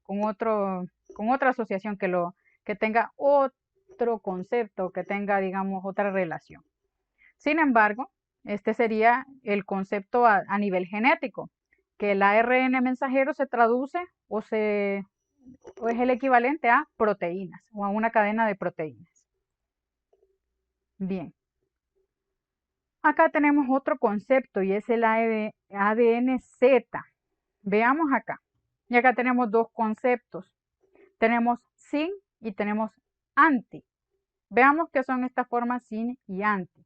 [SPEAKER 2] asociación que tenga otro concepto, que tenga, digamos, otra relación. Sin embargo, este sería el concepto a nivel genético, que el ARN mensajero se traduce o es el equivalente a proteínas o a una cadena de proteínas. Bien. Acá tenemos otro concepto y es el ADN Z. Veamos acá. Y acá tenemos dos conceptos. Tenemos sin y tenemos anti. Veamos qué son estas formas sin y anti.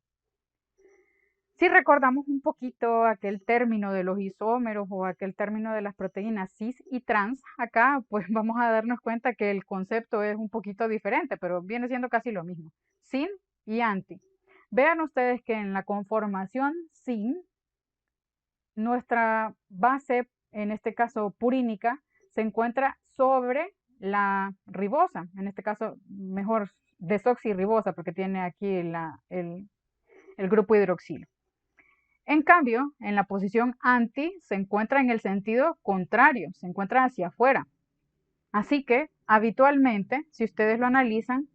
[SPEAKER 2] Si recordamos un poquito aquel término de los isómeros o aquel término de las proteínas cis y trans, acá pues vamos a darnos cuenta que el concepto es un poquito diferente, pero viene siendo casi lo mismo. Sin y anti. Vean ustedes que en la conformación sin, nuestra base, en este caso purínica, se encuentra sobre la ribosa, en este caso mejor desoxirribosa porque tiene aquí el grupo hidroxilo. En cambio, en la posición anti se encuentra en el sentido contrario, se encuentra hacia afuera. Así que, habitualmente, si ustedes lo analizan,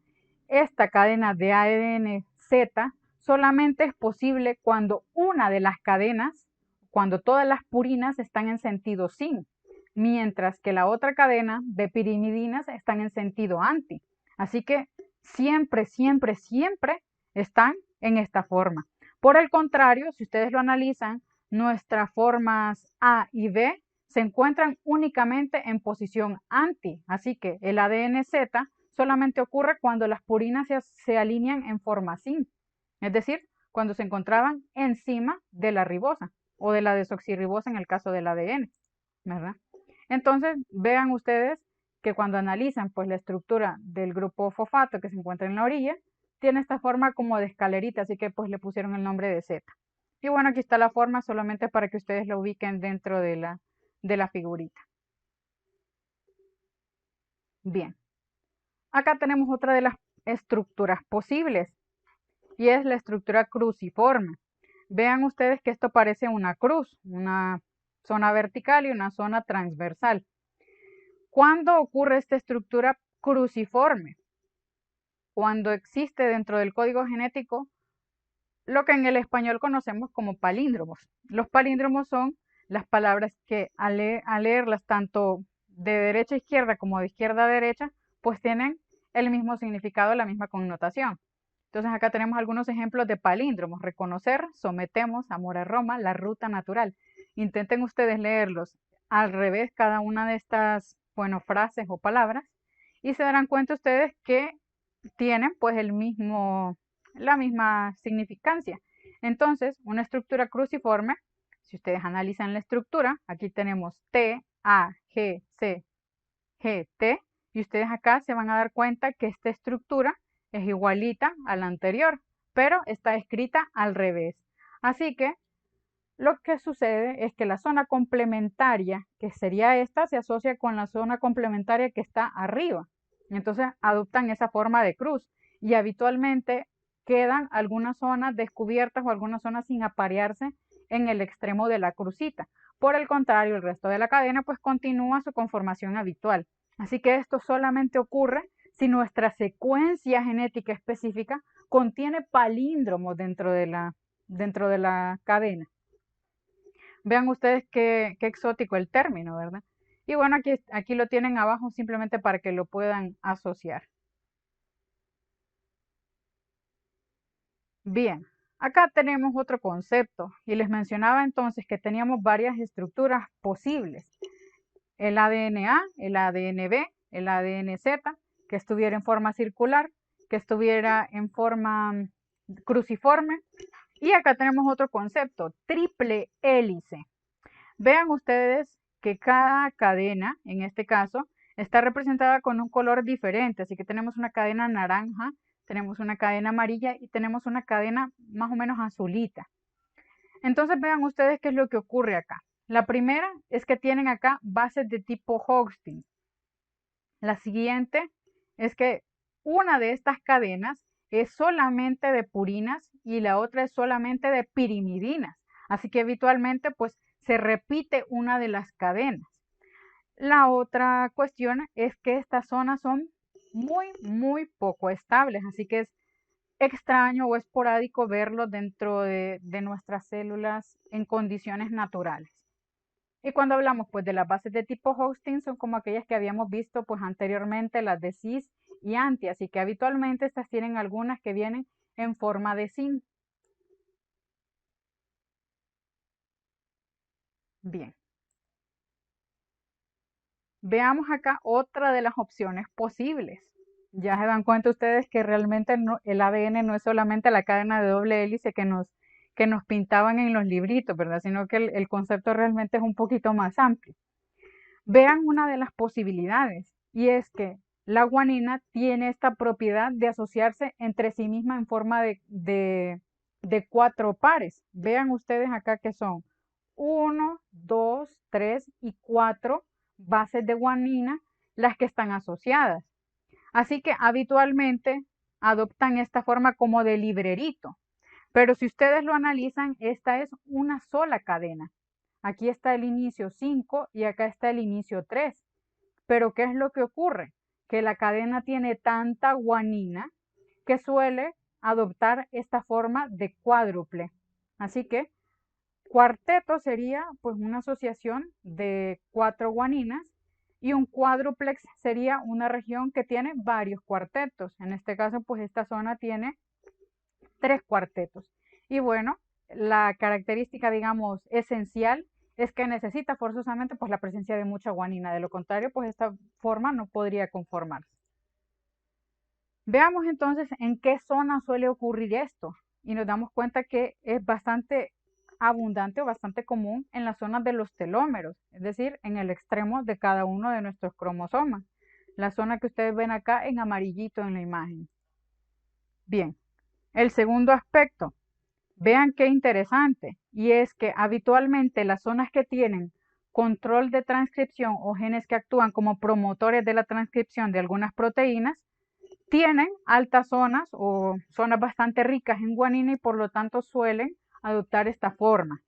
[SPEAKER 2] esta cadena de ADN Z solamente es posible cuando una de las cadenas, cuando todas las purinas están en sentido sin, mientras que la otra cadena de pirimidinas están en sentido anti. Así que siempre, siempre, siempre están en esta forma. Por el contrario, si ustedes lo analizan, nuestras formas A y B se encuentran únicamente en posición anti. Así que el ADN Z solamente ocurre cuando las purinas se alinean en forma sin. Es decir, cuando se encontraban encima de la ribosa o de la desoxirribosa en el caso del ADN, ¿verdad? Entonces, vean ustedes que cuando analizan pues la estructura del grupo fosfato que se encuentra en la orilla, tiene esta forma como de escalerita, así que pues le pusieron el nombre de Z. Y bueno, aquí está la forma solamente para que ustedes lo ubiquen dentro de la figurita. Bien, acá tenemos otra de las estructuras posibles y es la estructura cruciforme. Vean ustedes que esto parece una cruz, una zona vertical y una zona transversal. ¿Cuándo ocurre esta estructura cruciforme? Cuando existe dentro del código genético lo que en el español conocemos como palíndromos. Los palíndromos son las palabras que al leerlas tanto de derecha a izquierda como de izquierda a derecha, pues tienen el mismo significado, la misma connotación. Entonces acá tenemos algunos ejemplos de palíndromos. Reconocer, sometemos, amor a Roma, la ruta natural. Intenten ustedes leerlos al revés cada una de estas, bueno, frases o palabras y se darán cuenta ustedes que tienen pues la misma significancia. Entonces, una estructura cruciforme, si ustedes analizan la estructura, aquí tenemos T, A, G, C, G, T, y ustedes acá se van a dar cuenta que esta estructura es igualita a la anterior, pero está escrita al revés. Así que lo que sucede es que la zona complementaria, que sería esta, se asocia con la zona complementaria que está arriba. Entonces adoptan esa forma de cruz y habitualmente quedan algunas zonas descubiertas o algunas zonas sin aparearse en el extremo de la crucita. Por el contrario, el resto de la cadena pues continúa su conformación habitual. Así que esto solamente ocurre si nuestra secuencia genética específica contiene palíndromos dentro de la cadena. Vean ustedes qué exótico el término, ¿verdad? Y bueno, aquí lo tienen abajo simplemente para que lo puedan asociar. Bien, acá tenemos otro concepto y les mencionaba entonces que teníamos varias estructuras posibles. El ADN-A, el ADN-B, el ADN-Z, que estuviera en forma circular, que estuviera en forma cruciforme. Y acá tenemos otro concepto, triple hélice. Vean ustedes que cada cadena, en este caso, está representada con un color diferente. Así que tenemos una cadena naranja, tenemos una cadena amarilla y tenemos una cadena más o menos azulita. Entonces vean ustedes qué es lo que ocurre acá. La primera es que tienen acá bases de tipo Hodgkin. La siguiente es que una de estas cadenas es solamente de purinas y la otra es solamente de pirimidinas. Así que habitualmente pues se repite una de las cadenas. La otra cuestión es que estas zonas son muy poco estables, así que es extraño o esporádico verlo dentro de nuestras células en condiciones naturales. Y cuando hablamos pues de las bases de tipo Hodgkin son como aquellas que habíamos visto pues anteriormente, las de cis y anti, así que habitualmente estas tienen algunas que vienen en forma de zinc. Bien. Veamos acá otra de las opciones posibles. Ya se dan cuenta ustedes que realmente el ADN no es solamente la cadena de doble hélice que nos pintaban en los libritos, ¿verdad? Sino que el concepto realmente es un poquito más amplio. Vean una de las posibilidades y es que la guanina tiene esta propiedad de asociarse entre sí misma en forma de 4 pares. Vean ustedes acá que son 1, 2, 3 y 4 bases de guanina las que están asociadas. Así que habitualmente adoptan esta forma como de librerito. Pero si ustedes lo analizan, esta es una sola cadena. Aquí está el inicio 5 y acá está el inicio 3. Pero ¿qué es lo que ocurre? Que la cadena tiene tanta guanina que suele adoptar esta forma de cuádruple. Así que cuarteto sería pues una asociación de 4 guaninas y un cuádruplex sería una región que tiene varios cuartetos. En este caso pues esta zona tiene 3 cuartetos. Y bueno, la característica digamos esencial es que necesita forzosamente pues la presencia de mucha guanina. De lo contrario pues esta forma no podría conformarse. Veamos entonces en qué zona suele ocurrir esto y nos damos cuenta que es bastante abundante o bastante común en las zonas de los telómeros, es decir, en el extremo de cada uno de nuestros cromosomas, la zona que ustedes ven acá en amarillito en la imagen. Bien, el segundo aspecto, vean qué interesante, y es que habitualmente las zonas que tienen control de transcripción o genes que actúan como promotores de la transcripción de algunas proteínas, tienen altas zonas o zonas bastante ricas en guanina y por lo tanto suelen adoptar esta forma.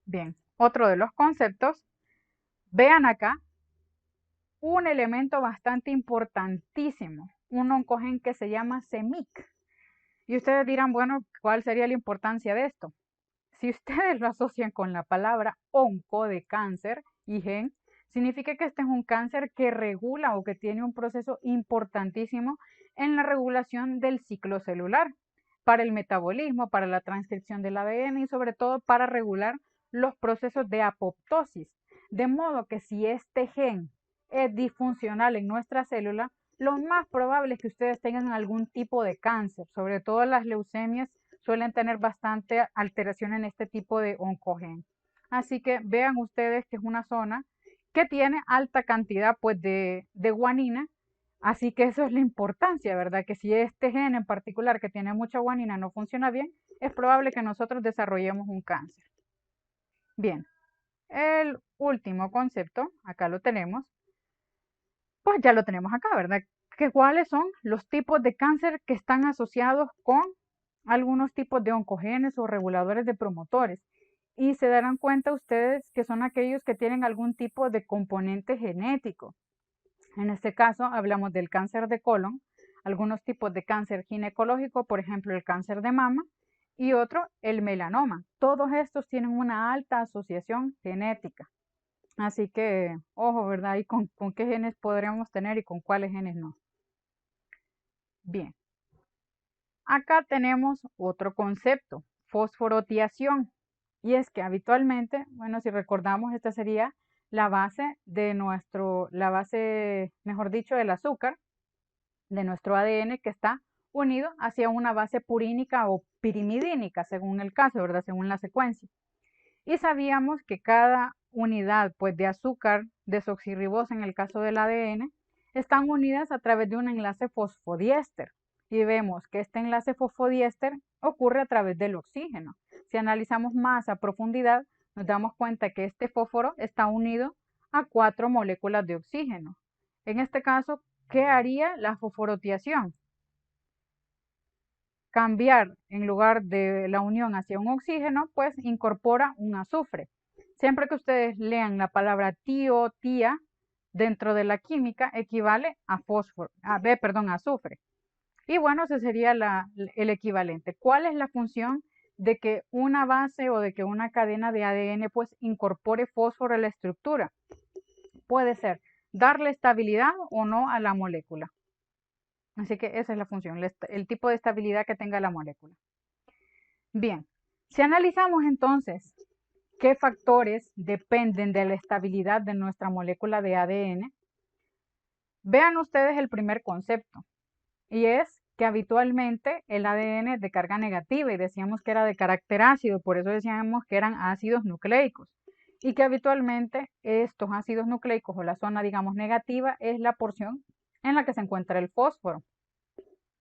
[SPEAKER 2] Bien, otro de los conceptos, vean acá un elemento bastante importantísimo, un oncogen que se llama CEMIC. Y ustedes dirán, bueno, ¿cuál sería la importancia de esto? Si ustedes lo asocian con la palabra onco de cáncer y gen, significa que este es un cáncer que regula o que tiene un proceso importantísimo en la regulación del ciclo celular, para el metabolismo, para la transcripción del ADN y sobre todo para regular los procesos de apoptosis. De modo que si este gen es disfuncional en nuestra célula, lo más probable es que ustedes tengan algún tipo de cáncer, sobre todo las leucemias suelen tener bastante alteración en este tipo de oncogen. Así que vean ustedes que es una zona que tiene alta cantidad pues de guanina, así que eso es la importancia, ¿verdad? Que si este gen en particular que tiene mucha guanina no funciona bien, es probable que nosotros desarrollemos un cáncer. Bien, el último concepto, acá lo tenemos, pues ya lo tenemos acá, ¿verdad? Que cuáles son los tipos de cáncer que están asociados con algunos tipos de oncogenes o reguladores de promotores. Y se darán cuenta ustedes que son aquellos que tienen algún tipo de componente genético. En este caso hablamos del cáncer de colon, algunos tipos de cáncer ginecológico, por ejemplo el cáncer de mama, y otro el melanoma. Todos estos tienen una alta asociación genética. Así que, ojo, ¿verdad? ¿Y con qué genes podríamos tener y con cuáles genes no? Bien. Acá tenemos otro concepto, fosforotiación. Y es que habitualmente, bueno, si recordamos, esta sería la base de mejor dicho, del azúcar, de nuestro ADN que está unido hacia una base purínica o pirimidínica, según el caso, ¿verdad? Según la secuencia. Y sabíamos que cada unidad pues, de azúcar desoxirribosa en el caso del ADN están unidas a través de un enlace fosfodiéster. Y vemos que este enlace fosfodiéster ocurre a través del oxígeno. Si analizamos más a profundidad, nos damos cuenta que este fósforo está unido a 4 moléculas de oxígeno. En este caso, ¿qué haría la fosforotiación? Cambiar en lugar de la unión hacia un oxígeno, pues incorpora un azufre. Siempre que ustedes lean la palabra tío, tía, dentro de la química equivale a azufre. Y bueno, ese sería el equivalente. ¿Cuál es la función de que una base o de que una cadena de ADN pues incorpore fósforo a la estructura? Puede ser darle estabilidad o no a la molécula. Así que esa es la función, el tipo de estabilidad que tenga la molécula. Bien, si analizamos entonces qué factores dependen de la estabilidad de nuestra molécula de ADN, vean ustedes el primer concepto, y es que habitualmente el ADN es de carga negativa y decíamos que era de carácter ácido, por eso decíamos que eran ácidos nucleicos, y que habitualmente estos ácidos nucleicos o la zona, digamos, negativa es la porción en la que se encuentra el fósforo.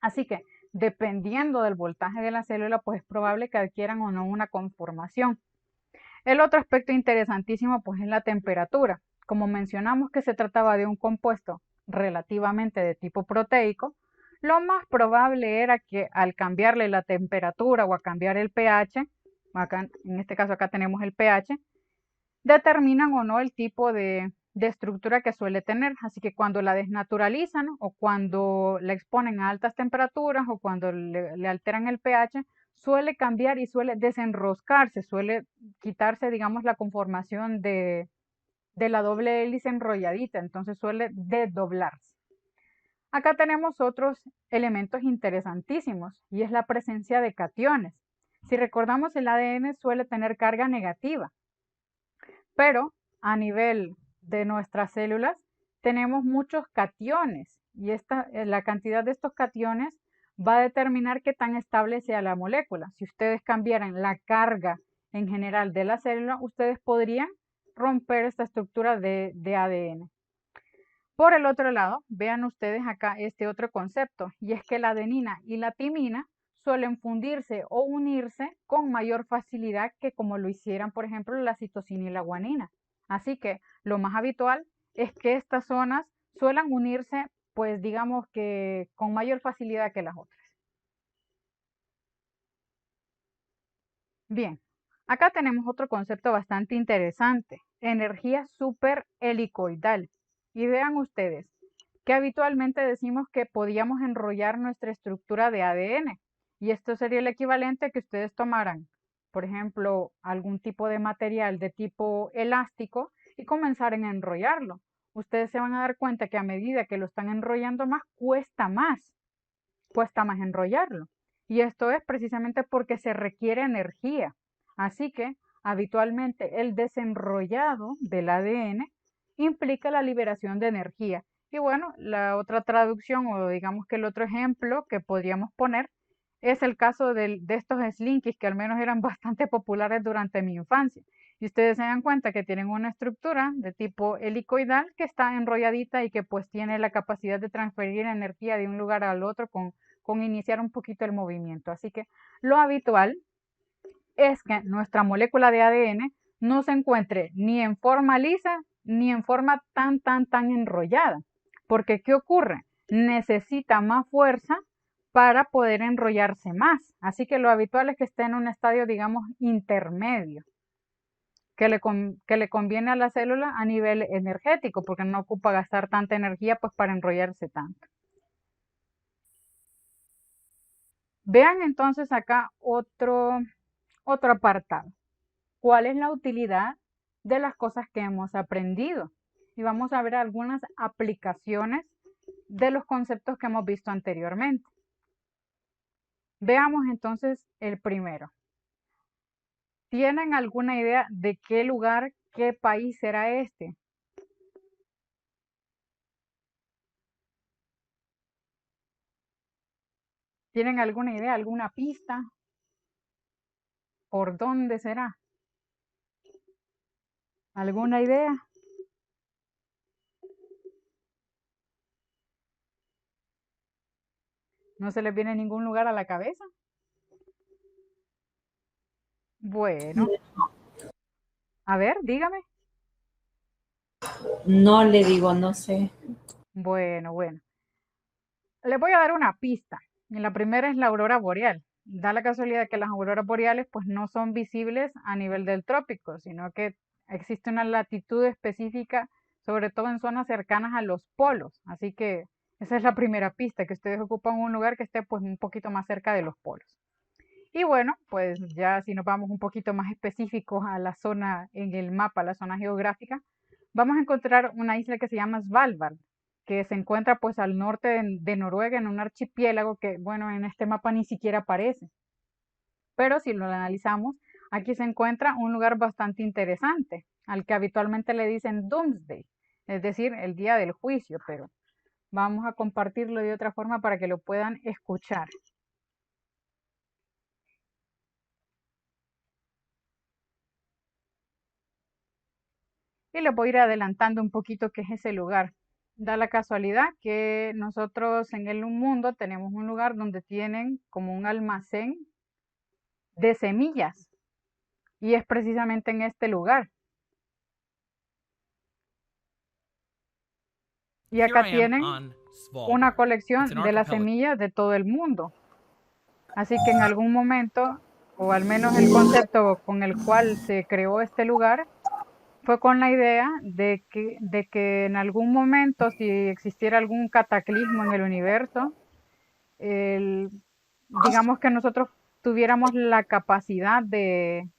[SPEAKER 2] Así que, dependiendo del voltaje de la célula, pues es probable que adquieran o no una conformación. El otro aspecto interesantísimo, pues es la temperatura. Como mencionamos que se trataba de un compuesto relativamente de tipo proteico, lo más probable era que al cambiarle la temperatura o a cambiar el pH, acá, en este caso acá tenemos el pH, determinan o no el tipo de estructura que suele tener. Así que cuando la desnaturalizan o cuando la exponen a altas temperaturas o cuando le alteran el pH, suele cambiar y suele desenroscarse, suele quitarse, digamos, la conformación de la doble hélice enrolladita, entonces suele desdoblarse. Acá tenemos otros elementos interesantísimos y es la presencia de cationes. Si recordamos, el ADN suele tener carga negativa, pero a nivel de nuestras células tenemos muchos cationes y la cantidad de estos cationes va a determinar qué tan estable sea la molécula. Si ustedes cambiaran la carga en general de la célula, ustedes podrían romper esta estructura de ADN. Por el otro lado, vean ustedes acá este otro concepto, y es que la adenina y la timina suelen fundirse o unirse con mayor facilidad que como lo hicieran, por ejemplo, la citosina y la guanina. Así que lo más habitual es que estas zonas suelen unirse, pues digamos que con mayor facilidad que las otras. Bien, acá tenemos otro concepto bastante interesante, energía superhelicoidal. Y vean ustedes que habitualmente decimos que podíamos enrollar nuestra estructura de ADN. Y esto sería el equivalente a que ustedes tomaran, por ejemplo, algún tipo de material de tipo elástico y comenzaran a enrollarlo. Ustedes se van a dar cuenta que a medida que lo están enrollando más, cuesta más enrollarlo. Y esto es precisamente porque se requiere energía. Así que habitualmente el desenrollado del ADN implica la liberación de energía. Y bueno, la otra traducción o digamos que el otro ejemplo que podríamos poner es el caso de estos slinkies que al menos eran bastante populares durante mi infancia. Y ustedes se dan cuenta que tienen una estructura de tipo helicoidal que está enrolladita y que pues tiene la capacidad de transferir energía de un lugar al otro con iniciar un poquito el movimiento. Así que lo habitual es que nuestra molécula de ADN no se encuentre ni en forma lisa ni en forma tan enrollada. Porque ¿qué ocurre? Necesita más fuerza para poder enrollarse más. Así que lo habitual es que esté en un estadio, digamos, intermedio, que le conviene a la célula a nivel energético, porque no ocupa gastar tanta energía pues para enrollarse tanto. Vean entonces acá otro apartado. ¿Cuál es la utilidad de las cosas que hemos aprendido? Y vamos a ver algunas aplicaciones de los conceptos que hemos visto anteriormente. Veamos entonces el primero. ¿Tienen alguna idea de qué lugar, qué país será este? ¿Tienen alguna idea, alguna pista? ¿Por dónde será? ¿Alguna idea? ¿No se les viene ningún lugar a la cabeza? Bueno, a ver, dígame.
[SPEAKER 4] No le digo, no sé.
[SPEAKER 2] Bueno. Les voy a dar una pista. Y la primera es la aurora boreal. Da la casualidad que las auroras boreales pues no son visibles a nivel del trópico, sino que existe una latitud específica, sobre todo en zonas cercanas a los polos. Así que esa es la primera pista, que ustedes ocupan un lugar que esté pues un poquito más cerca de los polos. Y bueno, pues ya si nos vamos un poquito más específicos a la zona en el mapa, la zona geográfica, vamos a encontrar una isla que se llama Svalbard, que se encuentra pues al norte de Noruega en un archipiélago que, bueno, en este mapa ni siquiera aparece. Pero si lo analizamos, aquí se encuentra un lugar bastante interesante, al que habitualmente le dicen Doomsday, es decir, el día del juicio, pero vamos a compartirlo de otra forma para que lo puedan escuchar. Y les voy a ir adelantando un poquito qué es ese lugar. Da la casualidad que nosotros en el mundo tenemos un lugar donde tienen como un almacén de semillas y es precisamente en este lugar. Y acá tienen una colección de las semillas de todo el mundo. Así que en algún momento, o al menos el concepto con el cual se creó este lugar, fue con la idea de que en algún momento, si existiera algún cataclismo en el universo, digamos que nosotros tuviéramos la capacidad de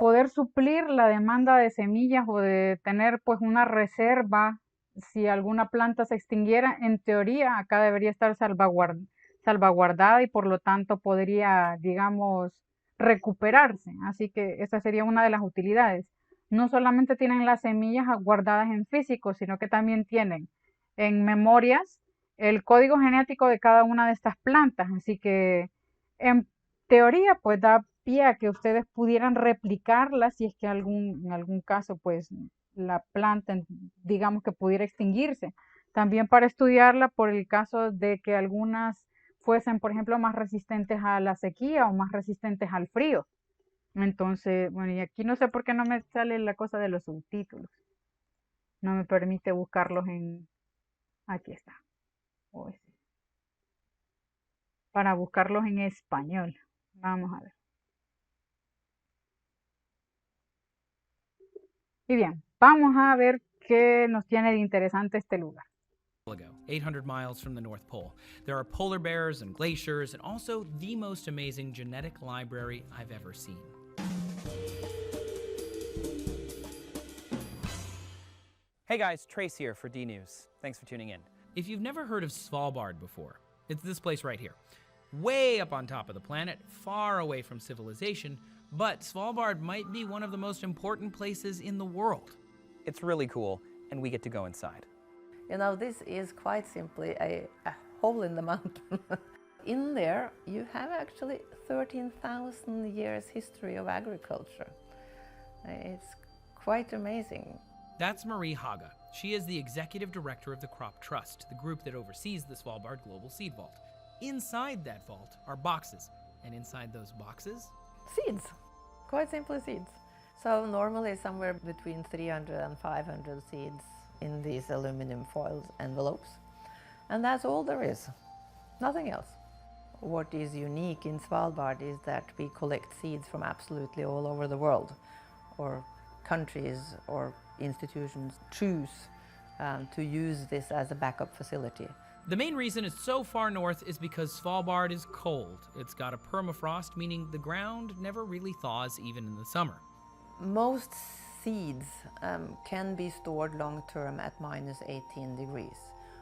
[SPEAKER 2] poder suplir la demanda de semillas o de tener pues una reserva si alguna planta se extinguiera. En teoría acá debería estar salvaguardada y por lo tanto podría, digamos, recuperarse. Así que esa sería una de las utilidades. No solamente tienen las semillas guardadas en físico, sino que también tienen en memorias el código genético de cada una de estas plantas. Así que en teoría, pues da pie a que ustedes pudieran replicarlas si es que en algún caso, pues la planta, digamos que pudiera extinguirse. También para estudiarla por el caso de que algunas fuesen, por ejemplo, más resistentes a la sequía o más resistentes al frío. Entonces, bueno, y aquí no sé por qué no me sale la cosa de los subtítulos. No me permite buscarlos en... Aquí está. Uy, sí. Para buscarlos en español. Vamos a ver. Y bien, vamos a ver qué nos tiene de interesante este lugar.
[SPEAKER 5] Ago, 800 miles from the North Pole. There are polar bears and glaciers, and also the most amazing genetic library I've ever seen.
[SPEAKER 6] Hey guys, Trace here for D News. Thanks for tuning in.
[SPEAKER 5] If you've never heard of Svalbard before, it's this place right here. Way up on top of the planet, far away from civilization, but Svalbard might be one of the most important places in the world.
[SPEAKER 6] It's really cool, and we get to go inside.
[SPEAKER 7] You know, this is quite simply a hole in the mountain. In there, you have actually 13,000 years history of agriculture. It's quite amazing.
[SPEAKER 5] That's Marie Haga. She is the executive director of the Crop Trust, the group that oversees the Svalbard Global Seed Vault. Inside that vault are boxes, and inside those boxes,
[SPEAKER 7] Seeds, quite simply seeds. So normally somewhere between 300 and 500 seeds in these aluminum foil envelopes. And that's all there is, nothing else. What is unique in Svalbard is that we collect seeds from absolutely all over the world, or countries or institutions choose to use this as a backup facility.
[SPEAKER 5] the main reason it's so far north is because Svalbard is cold. It's got a permafrost, meaning the ground never really thaws even in the summer.
[SPEAKER 7] Most seeds can be stored long term at minus 18 degrees,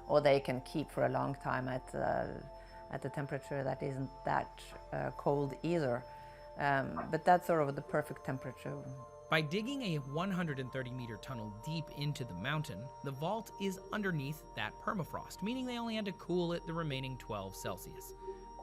[SPEAKER 7] or they can keep for a long time at a temperature that isn't that cold either. But that's sort of the perfect temperature.
[SPEAKER 5] By digging a 130-meter tunnel deep into the mountain, the vault is underneath that permafrost, meaning they only had to cool it the remaining 12 Celsius.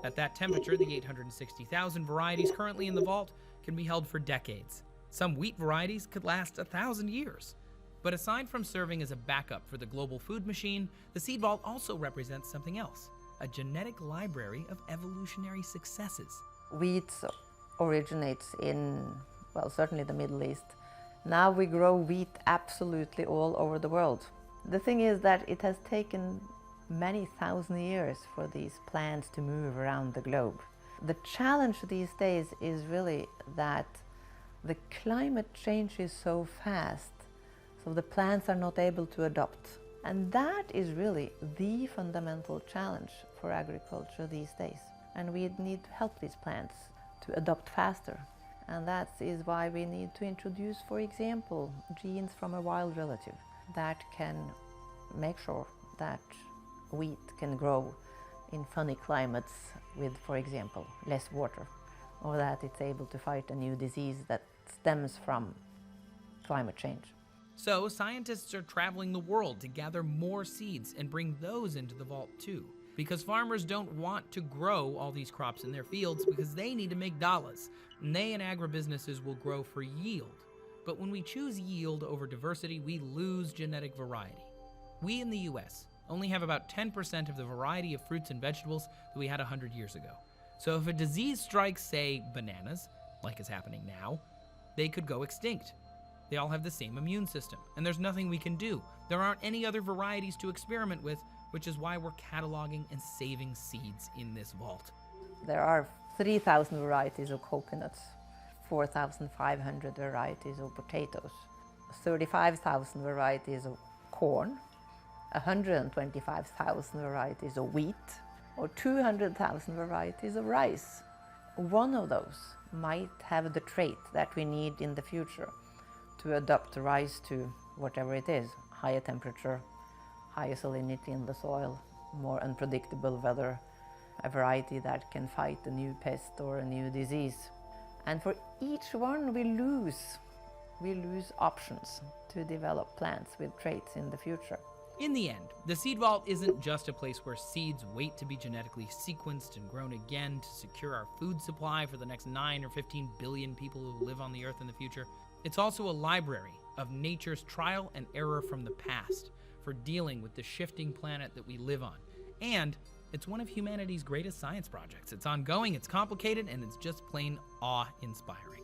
[SPEAKER 5] At that temperature, the 860,000 varieties currently in the vault can be held for decades. Some wheat varieties could last 1,000 years. But aside from serving as a backup for the global food machine, the seed vault also represents something else, a genetic library of evolutionary successes.
[SPEAKER 7] Wheat originates in, well, certainly the Middle East. Now we grow wheat absolutely all over the world. The thing is that it has taken many thousand years for these plants to move around the globe. The challenge these days is really that the climate changes so fast, so the plants are not able to adapt. And that is really the fundamental challenge for agriculture these days. And we need to help these plants to adapt faster. And that is why we need to introduce, for example, genes from a wild relative that can make sure that wheat can grow in funny climates with, for example, less water, or that it's able to fight a new disease that stems from climate change.
[SPEAKER 5] So scientists are traveling the world to gather more seeds and bring those into the vault too. Because farmers don't want to grow all these crops in their fields because they need to make dollars, and they and agribusinesses will grow for yield. But when we choose yield over diversity, we lose genetic variety. We in the US only have about 10% of the variety of fruits and vegetables that we had 100 years ago. So if a disease strikes, say, bananas, like is happening now, they could go extinct. They all have the same immune system, and there's nothing we can do. There aren't any other varieties to experiment with, which is why we're cataloging and saving seeds in this vault.
[SPEAKER 7] There are 3,000 varieties of coconuts, 4,500 varieties of potatoes, 35,000 varieties of corn, 125,000 varieties of wheat, or 200,000 varieties of rice. One of those might have the trait that we need in the future to adapt rice to whatever it is, higher temperature, higher salinity in the soil, more unpredictable weather, a variety that can fight a new pest or a new disease. And for each one we lose options to develop plants with traits in the future.
[SPEAKER 5] In the end, the seed vault isn't just a place where seeds wait to be genetically sequenced and grown again to secure our food supply for the next 9 or 15 billion people who live on the earth in the future. It's also a library of nature's trial and error from the past for dealing with the shifting planet that we live on. And it's one of humanity's greatest science projects. It's ongoing, it's complicated, and it's just plain awe-inspiring.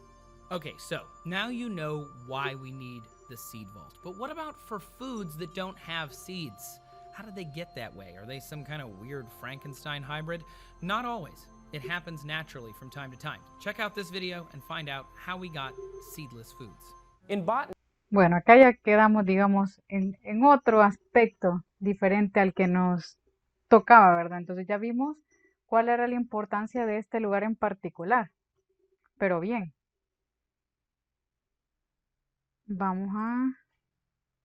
[SPEAKER 5] Okay, so now you know why we need the seed vault. But what about for foods that don't have seeds? How did they get that way? Are they some kind of weird Frankenstein hybrid? Not always. It happens naturally from time to time. Check out this video and find out how we got seedless foods.
[SPEAKER 6] In botany,
[SPEAKER 2] Bueno, acá ya quedamos, digamos, en otro aspecto diferente al que nos tocaba, ¿verdad? Entonces ya vimos cuál era la importancia de este lugar en particular. Pero bien, vamos a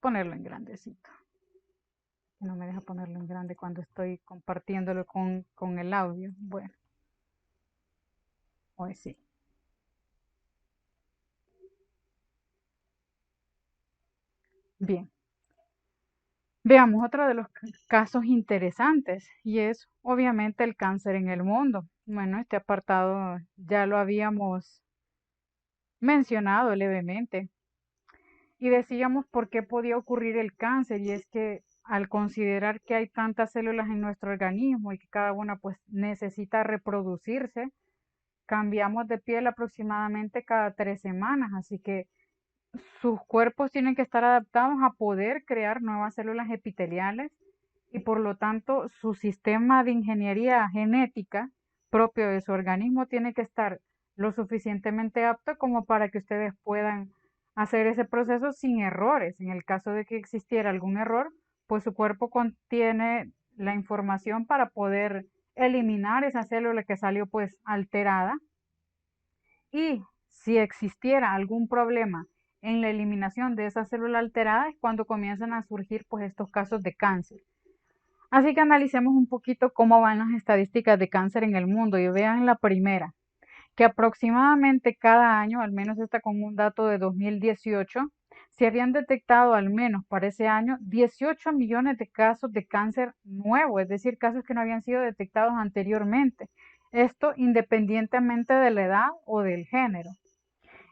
[SPEAKER 2] ponerlo en grandecito. No me deja ponerlo en grande cuando estoy compartiéndolo con el audio. Bueno, hoy sí. Bien. Veamos otro de los casos interesantes y es obviamente el cáncer en el mundo. Bueno, este apartado ya lo habíamos mencionado levemente y decíamos por qué podía ocurrir el cáncer y es que al considerar que hay tantas células en nuestro organismo y que cada una pues necesita reproducirse, cambiamos de piel aproximadamente cada 3 semanas, así que sus cuerpos tienen que estar adaptados a poder crear nuevas células epiteliales y por lo tanto su sistema de ingeniería genética propio de su organismo tiene que estar lo suficientemente apto como para que ustedes puedan hacer ese proceso sin errores. En el caso de que existiera algún error, pues su cuerpo contiene la información para poder eliminar esa célula que salió pues alterada. Y si existiera algún problema en la eliminación de esa célula alterada es cuando comienzan a surgir pues estos casos de cáncer. Así que analicemos un poquito cómo van las estadísticas de cáncer en el mundo y vean la primera, que aproximadamente cada año, al menos está con un dato de 2018, se habían detectado al menos para ese año 18 millones de casos de cáncer nuevo, es decir, casos que no habían sido detectados anteriormente. Esto independientemente de la edad o del género.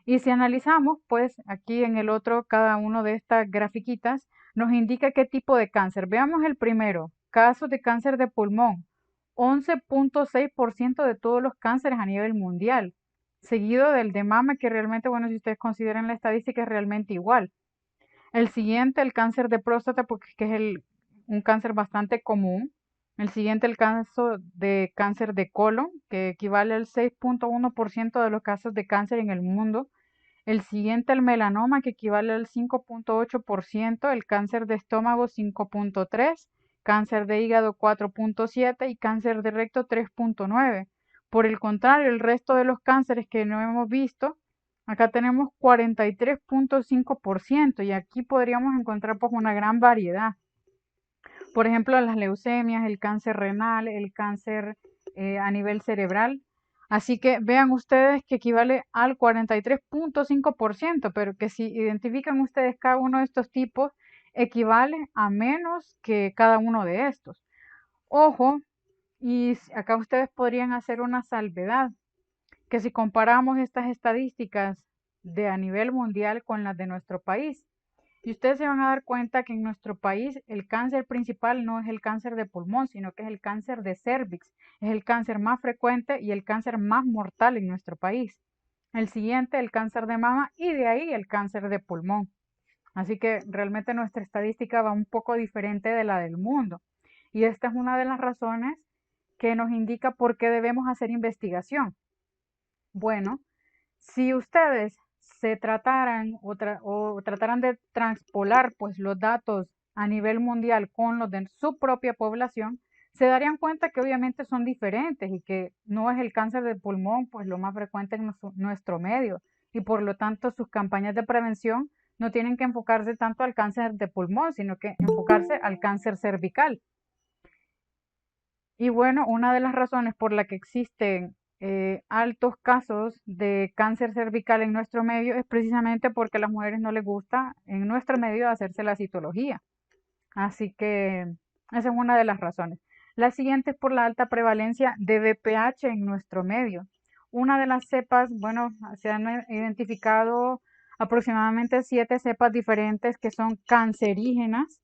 [SPEAKER 2] Y si analizamos, pues aquí en el otro, cada uno de estas grafiquitas nos indica qué tipo de cáncer. Veamos el primero, casos de cáncer de pulmón, 11.6% de todos los cánceres a nivel mundial, seguido del de mama, que realmente, bueno, si ustedes consideran la estadística es realmente igual. El siguiente, el cáncer de próstata, porque es un cáncer bastante común. El siguiente, el caso de cáncer de colon, que equivale al 6.1% de los casos de cáncer en el mundo. El siguiente, el melanoma, que equivale al 5.8%, el cáncer de estómago 5.3%, cáncer de hígado 4.7% y cáncer de recto 3.9%. Por el contrario, el resto de los cánceres que no hemos visto, acá tenemos 43.5% y aquí podríamos encontrar pues una gran variedad. Por ejemplo, las leucemias, el cáncer renal, el cáncer a nivel cerebral. Así que vean ustedes que equivale al 43.5%, pero que si identifican ustedes cada uno de estos tipos, equivale a menos que cada uno de estos. Ojo, y acá ustedes podrían hacer una salvedad, que si comparamos estas estadísticas de a nivel mundial con las de nuestro país, y ustedes se van a dar cuenta que en nuestro país el cáncer principal no es el cáncer de pulmón, sino que es el cáncer de cérvix. Es el cáncer más frecuente y el cáncer más mortal en nuestro país. El siguiente, el cáncer de mama y de ahí el cáncer de pulmón. Así que realmente nuestra estadística va un poco diferente de la del mundo. Y esta es una de las razones que nos indica por qué debemos hacer investigación. Bueno, si ustedes se trataran o trataran de transpolar pues los datos a nivel mundial con los de su propia población, se darían cuenta que obviamente son diferentes y que no es el cáncer de pulmón pues lo más frecuente en nuestro medio y por lo tanto sus campañas de prevención no tienen que enfocarse tanto al cáncer de pulmón, sino que enfocarse al cáncer cervical. Y bueno, una de las razones por la que existen altos casos de cáncer cervical en nuestro medio es precisamente porque a las mujeres no les gusta en nuestro medio hacerse la citología. Así que esa es una de las razones. La siguiente es por la alta prevalencia de VPH en nuestro medio. Una de las cepas, bueno, se han identificado aproximadamente 7 cepas diferentes que son cancerígenas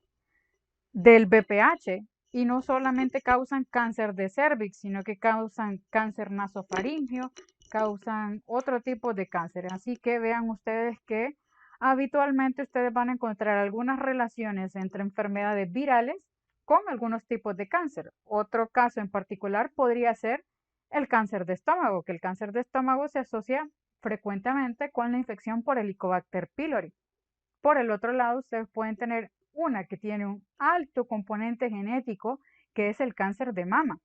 [SPEAKER 2] del BPH y no solamente causan cáncer de cervix, sino que causan cáncer nasofaríngeo, causan otro tipo de cáncer. Así que vean ustedes que habitualmente ustedes van a encontrar algunas relaciones entre enfermedades virales con algunos tipos de cáncer. Otro caso en particular podría ser el cáncer de estómago, que el cáncer de estómago se asocia frecuentemente con la infección por Helicobacter pylori. Por el otro lado, ustedes pueden tener una que tiene un alto componente genético, que es el cáncer de mama.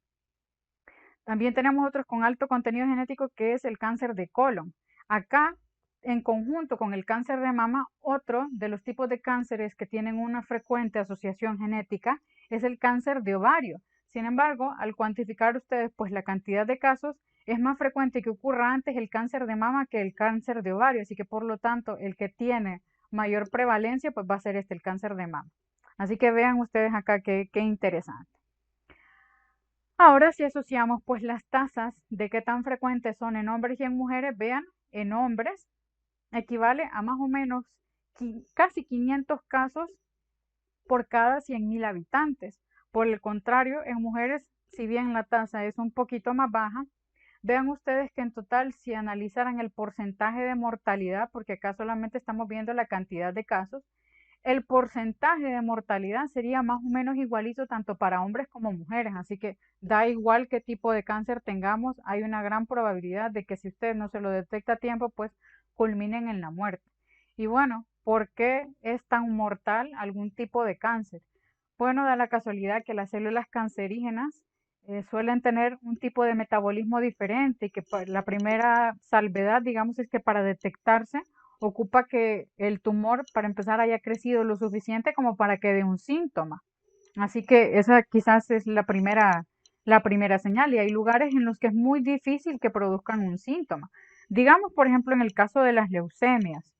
[SPEAKER 2] También tenemos otros con alto contenido genético, que es el cáncer de colon. Acá, en conjunto con el cáncer de mama, otro de los tipos de cánceres que tienen una frecuente asociación genética es el cáncer de ovario. Sin embargo, al cuantificar ustedes pues la cantidad de casos, es más frecuente que ocurra antes el cáncer de mama que el cáncer de ovario, así que por lo tanto el que tiene mayor prevalencia pues va a ser el cáncer de mama. Así que vean ustedes acá qué interesante. Ahora si asociamos pues las tasas de qué tan frecuentes son en hombres y en mujeres, vean, en hombres equivale a más o menos casi 500 casos por cada 100.000 habitantes. Por el contrario, en mujeres, si bien la tasa es un poquito más baja, vean ustedes que en total, si analizaran el porcentaje de mortalidad, porque acá solamente estamos viendo la cantidad de casos, el porcentaje de mortalidad sería más o menos igualito tanto para hombres como mujeres. Así que da igual qué tipo de cáncer tengamos, hay una gran probabilidad de que si usted no se lo detecta a tiempo, pues culminen en la muerte. Y bueno, ¿por qué es tan mortal algún tipo de cáncer? Bueno, da la casualidad que las células cancerígenas suelen tener un tipo de metabolismo diferente y que la primera salvedad, digamos, es que para detectarse ocupa que el tumor, para empezar, haya crecido lo suficiente como para que dé un síntoma. Así que esa quizás es la primera señal y hay lugares en los que es muy difícil que produzcan un síntoma. Digamos, por ejemplo, en el caso de las leucemias.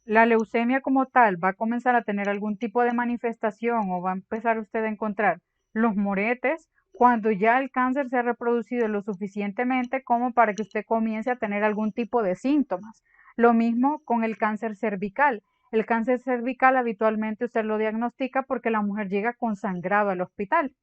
[SPEAKER 2] La leucemia como tal va a comenzar a tener algún tipo de manifestación o va a empezar usted a encontrar los moretes cuando ya el cáncer se ha reproducido lo suficientemente como para que usted comience a tener algún tipo de síntomas. Lo mismo con el cáncer cervical. El cáncer cervical habitualmente usted lo diagnostica porque la mujer llega con sangrado al hospital.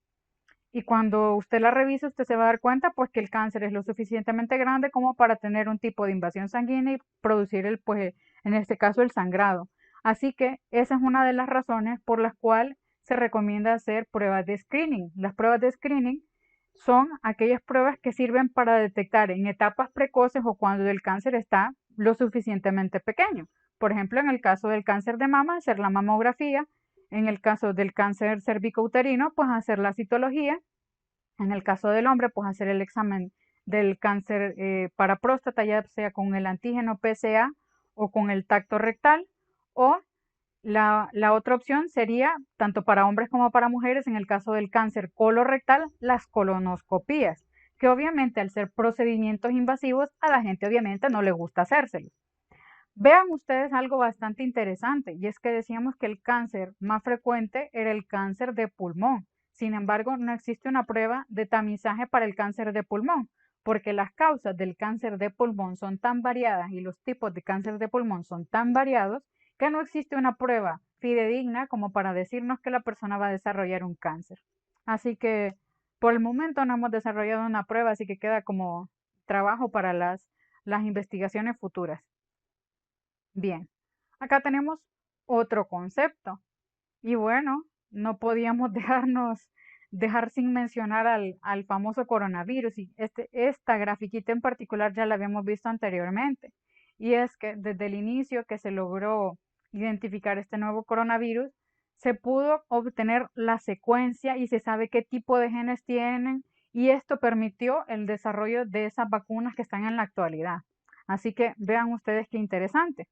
[SPEAKER 2] Y cuando usted la revisa, usted se va a dar cuenta pues que el cáncer es lo suficientemente grande como para tener un tipo de invasión sanguínea y producir pues en este caso el sangrado. Así que esa es una de las razones por las cuales se recomienda hacer pruebas de screening. Las pruebas de screening son aquellas pruebas que sirven para detectar en etapas precoces o cuando el cáncer está lo suficientemente pequeño. Por ejemplo, en el caso del cáncer de mama, hacer la mamografía. En el caso del cáncer cervicouterino, pues hacer la citología. En el caso del hombre, pues hacer el examen del cáncer para próstata, ya sea con el antígeno PSA o con el tacto rectal. O la otra opción sería, tanto para hombres como para mujeres, en el caso del cáncer colorectal, las colonoscopías, que obviamente al ser procedimientos invasivos, a la gente obviamente no le gusta hacérselos. Vean ustedes algo bastante interesante, y es que decíamos que el cáncer más frecuente era el cáncer de pulmón. Sin embargo, no existe una prueba de tamizaje para el cáncer de pulmón, porque las causas del cáncer de pulmón son tan variadas y los tipos de cáncer de pulmón son tan variados que no existe una prueba fidedigna como para decirnos que la persona va a desarrollar un cáncer. Así que por el momento no hemos desarrollado una prueba, así que queda como trabajo para las investigaciones futuras. Bien, acá tenemos otro concepto. Y bueno, no podíamos dejar sin mencionar al famoso coronavirus. Y esta grafiquita en particular ya la habíamos visto anteriormente. Y es que desde el inicio que se logró identificar este nuevo coronavirus, se pudo obtener la secuencia y se sabe qué tipo de genes tienen. Y esto permitió el desarrollo de esas vacunas que están en la actualidad. Así que vean ustedes qué interesante.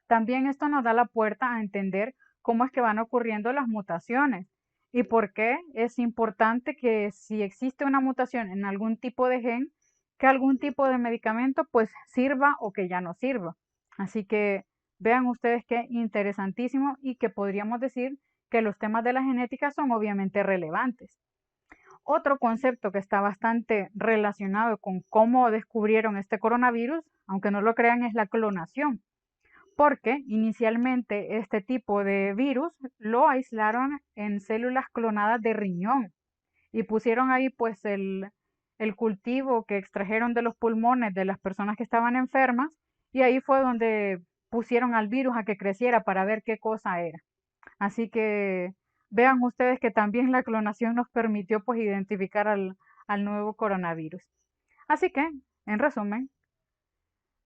[SPEAKER 2] También esto nos da la puerta a entender cómo es que van ocurriendo las mutaciones y por qué es importante que si existe una mutación en algún tipo de gen, que algún tipo de medicamento pues sirva o que ya no sirva. Así que vean ustedes qué interesantísimo y que podríamos decir que los temas de la genética son obviamente relevantes. Otro concepto que está bastante relacionado con cómo descubrieron este coronavirus, aunque no lo crean, es la clonación, porque inicialmente este tipo de virus lo aislaron en células clonadas de riñón y pusieron ahí pues el cultivo que extrajeron de los pulmones de las personas que estaban enfermas y ahí fue donde pusieron al virus a que creciera para ver qué cosa era. Así que vean ustedes que también la clonación nos permitió pues identificar al nuevo coronavirus. Así que, en resumen,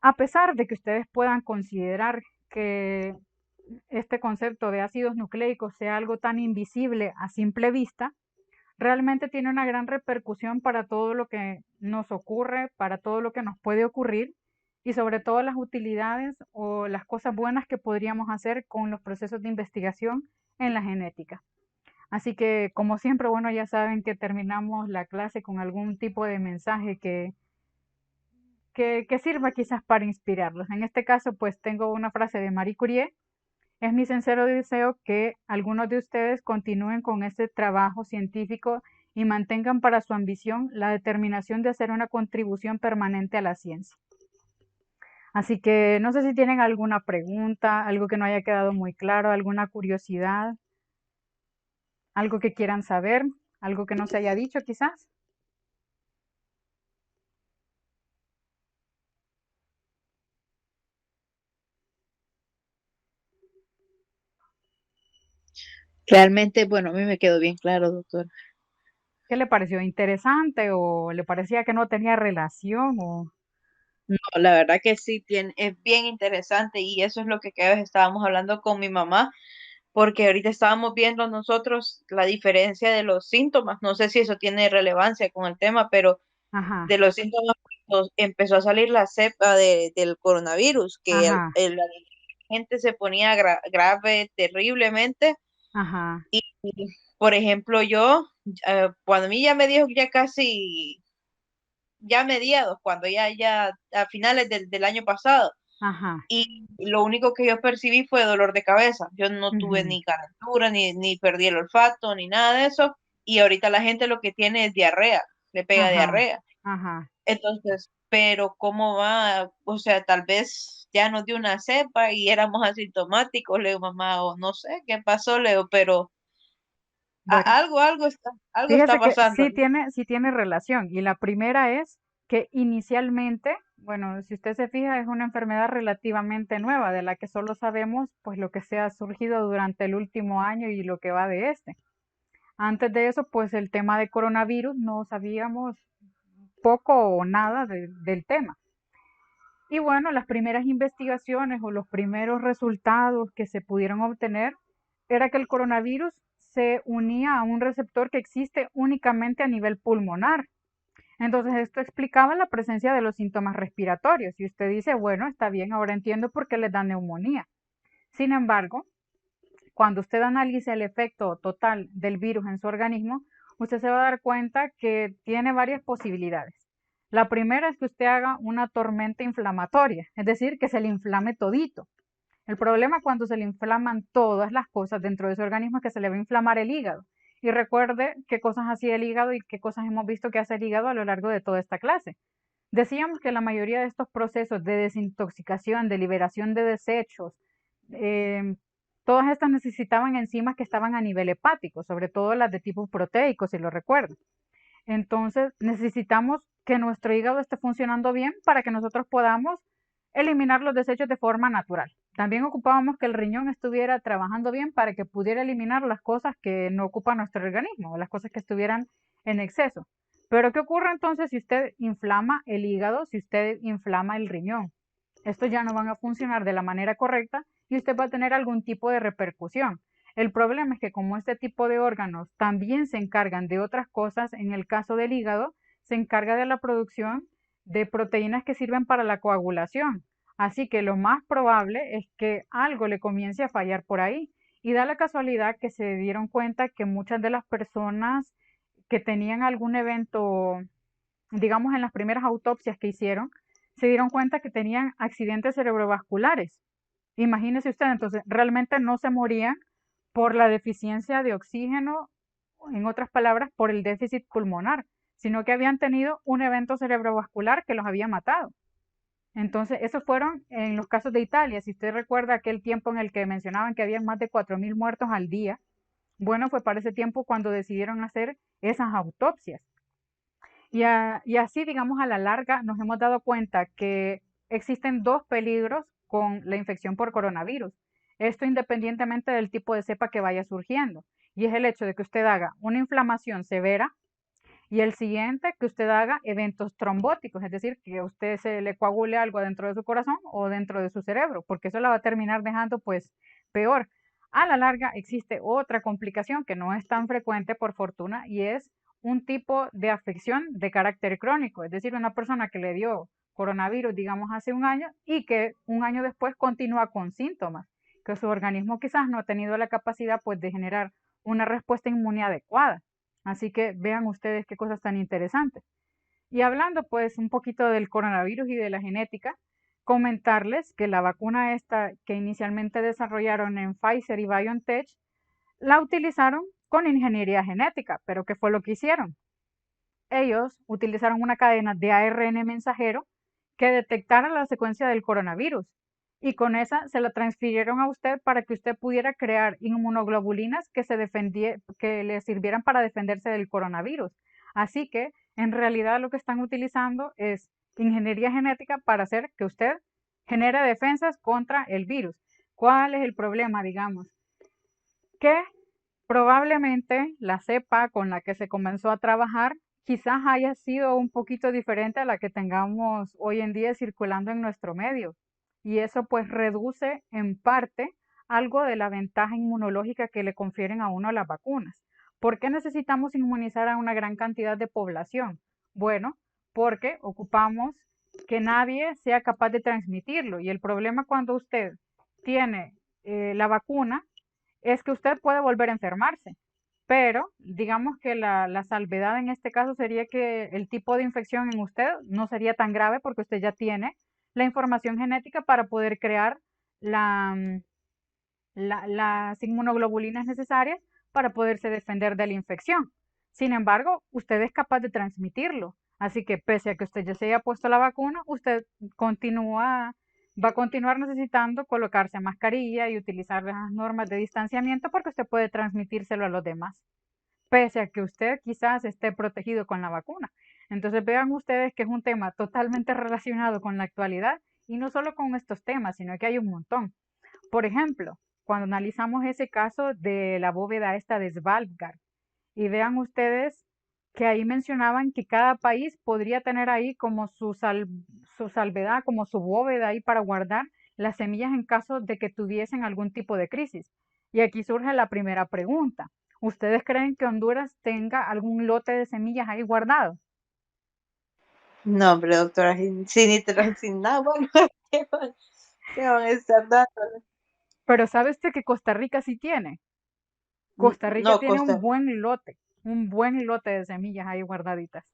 [SPEAKER 2] a pesar de que ustedes puedan considerar que este concepto de ácidos nucleicos sea algo tan invisible a simple vista, realmente tiene una gran repercusión para todo lo que nos ocurre, para todo lo que nos puede ocurrir y sobre todo las utilidades o las cosas buenas que podríamos hacer con los procesos de investigación en la genética. Así que, como siempre, bueno, ya saben que terminamos la clase con algún tipo de mensaje que sirva quizás para inspirarlos. En este caso, pues tengo una frase de Marie Curie. Es mi sincero deseo que algunos de ustedes continúen con este trabajo científico y mantengan para su ambición la determinación de hacer una contribución permanente a la ciencia. Así que no sé si tienen alguna pregunta, algo que no haya quedado muy claro, alguna curiosidad, algo que quieran saber, algo que no se haya dicho quizás.
[SPEAKER 3] Realmente, bueno, a mí me quedó bien claro, doctor.
[SPEAKER 2] ¿Qué le pareció interesante o le parecía que no tenía relación o
[SPEAKER 3] No, la verdad que sí, es bien interesante y eso es lo que cada vez estábamos hablando con mi mamá, porque ahorita estábamos viendo nosotros la diferencia de los síntomas. No sé si eso tiene relevancia con el tema, pero
[SPEAKER 2] ajá,
[SPEAKER 3] de los síntomas cuando empezó a salir la cepa del coronavirus, que
[SPEAKER 2] ajá,
[SPEAKER 3] la gente se ponía grave terriblemente.
[SPEAKER 2] ajá,
[SPEAKER 3] Y, por ejemplo, yo, cuando a mí ya me dijo que ya casi, ya mediados, cuando ya a finales del año pasado,
[SPEAKER 2] ajá,
[SPEAKER 3] y lo único que yo percibí fue dolor de cabeza. Yo no tuve
[SPEAKER 2] ujú,
[SPEAKER 3] ni calentura, ni perdí el olfato, ni nada de eso. Y ahorita la gente lo que tiene es diarrea, le pega
[SPEAKER 2] ajá,
[SPEAKER 3] diarrea.
[SPEAKER 2] ajá.
[SPEAKER 3] Entonces, pero ¿cómo va? O sea, tal vez ya nos dio una cepa y éramos asintomáticos, Leo, mamá, o no sé qué pasó, Leo, pero
[SPEAKER 2] Bueno,
[SPEAKER 3] algo está
[SPEAKER 2] fíjese que
[SPEAKER 3] pasando.
[SPEAKER 2] sí tiene relación. Y la primera es que inicialmente, bueno, si usted se fija, es una enfermedad relativamente nueva, de la que solo sabemos pues lo que se ha surgido durante el último año y lo que va de este. Antes de eso, pues el tema de coronavirus no sabíamos poco o nada del tema. Y bueno, las primeras investigaciones o los primeros resultados que se pudieron obtener era que el coronavirus se unía a un receptor que existe únicamente a nivel pulmonar. Entonces esto explicaba la presencia de los síntomas respiratorios. Y usted dice, bueno, está bien, ahora entiendo por qué les da neumonía. Sin embargo, cuando usted analiza el efecto total del virus en su organismo, usted se va a dar cuenta que tiene varias posibilidades. La primera es que usted haga una tormenta inflamatoria, es decir, que se le inflame todito. El problema cuando se le inflaman todas las cosas dentro de su organismo es que se le va a inflamar el hígado. Y recuerde qué cosas hacía el hígado y qué cosas hemos visto que hace el hígado a lo largo de toda esta clase. Decíamos que la mayoría de estos procesos de desintoxicación, de liberación de desechos, eh, todas estas necesitaban enzimas que estaban a nivel hepático, sobre todo las de tipo proteico, si lo recuerdan. Entonces necesitamos que nuestro hígado esté funcionando bien para que nosotros podamos eliminar los desechos de forma natural. También ocupábamos que el riñón estuviera trabajando bien para que pudiera eliminar las cosas que no ocupa nuestro organismo, las cosas que estuvieran en exceso. Pero ¿qué ocurre entonces si usted inflama el hígado, si usted inflama el riñón? Estos ya no van a funcionar de la manera correcta y usted va a tener algún tipo de repercusión. El problema es que como este tipo de órganos también se encargan de otras cosas, en el caso del hígado, se encarga de la producción de proteínas que sirven para la coagulación. Así que lo más probable es que algo le comience a fallar por ahí. Y da la casualidad que se dieron cuenta que muchas de las personas que tenían algún evento, digamos en las primeras autopsias que hicieron, se dieron cuenta que tenían accidentes cerebrovasculares. Imagínese usted, entonces realmente no se morían por la deficiencia de oxígeno en otras palabras, por el déficit pulmonar, sino que habían tenido un evento cerebrovascular que los había matado. Entonces, esos fueron en los casos de Italia. Si usted recuerda aquel tiempo en el que mencionaban que habían más de 4.000 muertos al día, bueno, fue para ese tiempo cuando decidieron hacer esas autopsias. Y así, digamos, a la larga nos hemos dado cuenta que existen dos peligros con la infección por coronavirus. Esto independientemente del tipo de cepa que vaya surgiendo. Y es el hecho de que usted haga una inflamación severa y el siguiente, que usted haga eventos trombóticos, es decir, que a usted se le coagule algo dentro de su corazón o dentro de su cerebro, porque eso la va a terminar dejando pues peor. A la larga existe otra complicación que no es tan frecuente por fortuna y es un tipo de afección de carácter crónico, es decir, una persona que le dio coronavirus, digamos, hace un año y que un año después continúa con síntomas, que su organismo quizás no ha tenido la capacidad pues de generar una respuesta inmune adecuada. Así que vean ustedes qué cosas tan interesantes. Y hablando pues un poquito del coronavirus y de la genética, comentarles que la vacuna esta que inicialmente desarrollaron en Pfizer y BioNTech, la utilizaron con ingeniería genética, pero ¿qué fue lo que hicieron? Ellos utilizaron una cadena de ARN mensajero que detectara la secuencia del coronavirus y con esa se la transfirieron a usted para que usted pudiera crear inmunoglobulinas que le sirvieran para defenderse del coronavirus. Así que en realidad lo que están utilizando es ingeniería genética para hacer que usted genere defensas contra el virus. ¿Cuál es el problema, digamos? Que probablemente la cepa con la que se comenzó a trabajar quizás haya sido un poquito diferente a la que tengamos hoy en día circulando en nuestro medio. Y eso pues reduce en parte algo de la ventaja inmunológica que le confieren a uno las vacunas. ¿Por qué necesitamos inmunizar a una gran cantidad de población? Bueno, porque ocupamos que nadie sea capaz de transmitirlo. Y el problema cuando usted tiene la vacuna es que usted puede volver a enfermarse, pero digamos que la salvedad en este caso sería que el tipo de infección en usted no sería tan grave porque usted ya tiene la información genética para poder crear las inmunoglobulinas necesarias para poderse defender de la infección. Sin embargo, usted es capaz de transmitirlo. Así que pese a que usted ya se haya puesto la vacuna, usted va a continuar necesitando colocarse mascarilla y utilizar las normas de distanciamiento porque usted puede transmitírselo a los demás, pese a que usted quizás esté protegido con la vacuna. Entonces vean ustedes que es un tema totalmente relacionado con la actualidad y no solo con estos temas, sino que hay un montón. Por ejemplo, cuando analizamos ese caso de la bóveda esta de Svalbard, y vean ustedes que ahí mencionaban que cada país podría tener ahí como su salvedad, como su bóveda ahí para guardar las semillas en caso de que tuviesen algún tipo de crisis. Y aquí surge la primera pregunta. ¿Ustedes creen que Honduras tenga algún lote de semillas ahí guardado?
[SPEAKER 3] No, hombre, doctora, sin nada, bueno, qué van a estar dando?
[SPEAKER 2] Pero ¿sabe usted que Costa Rica sí tiene? Costa Rica
[SPEAKER 3] No,
[SPEAKER 2] tiene un buen lote de semillas ahí guardaditas.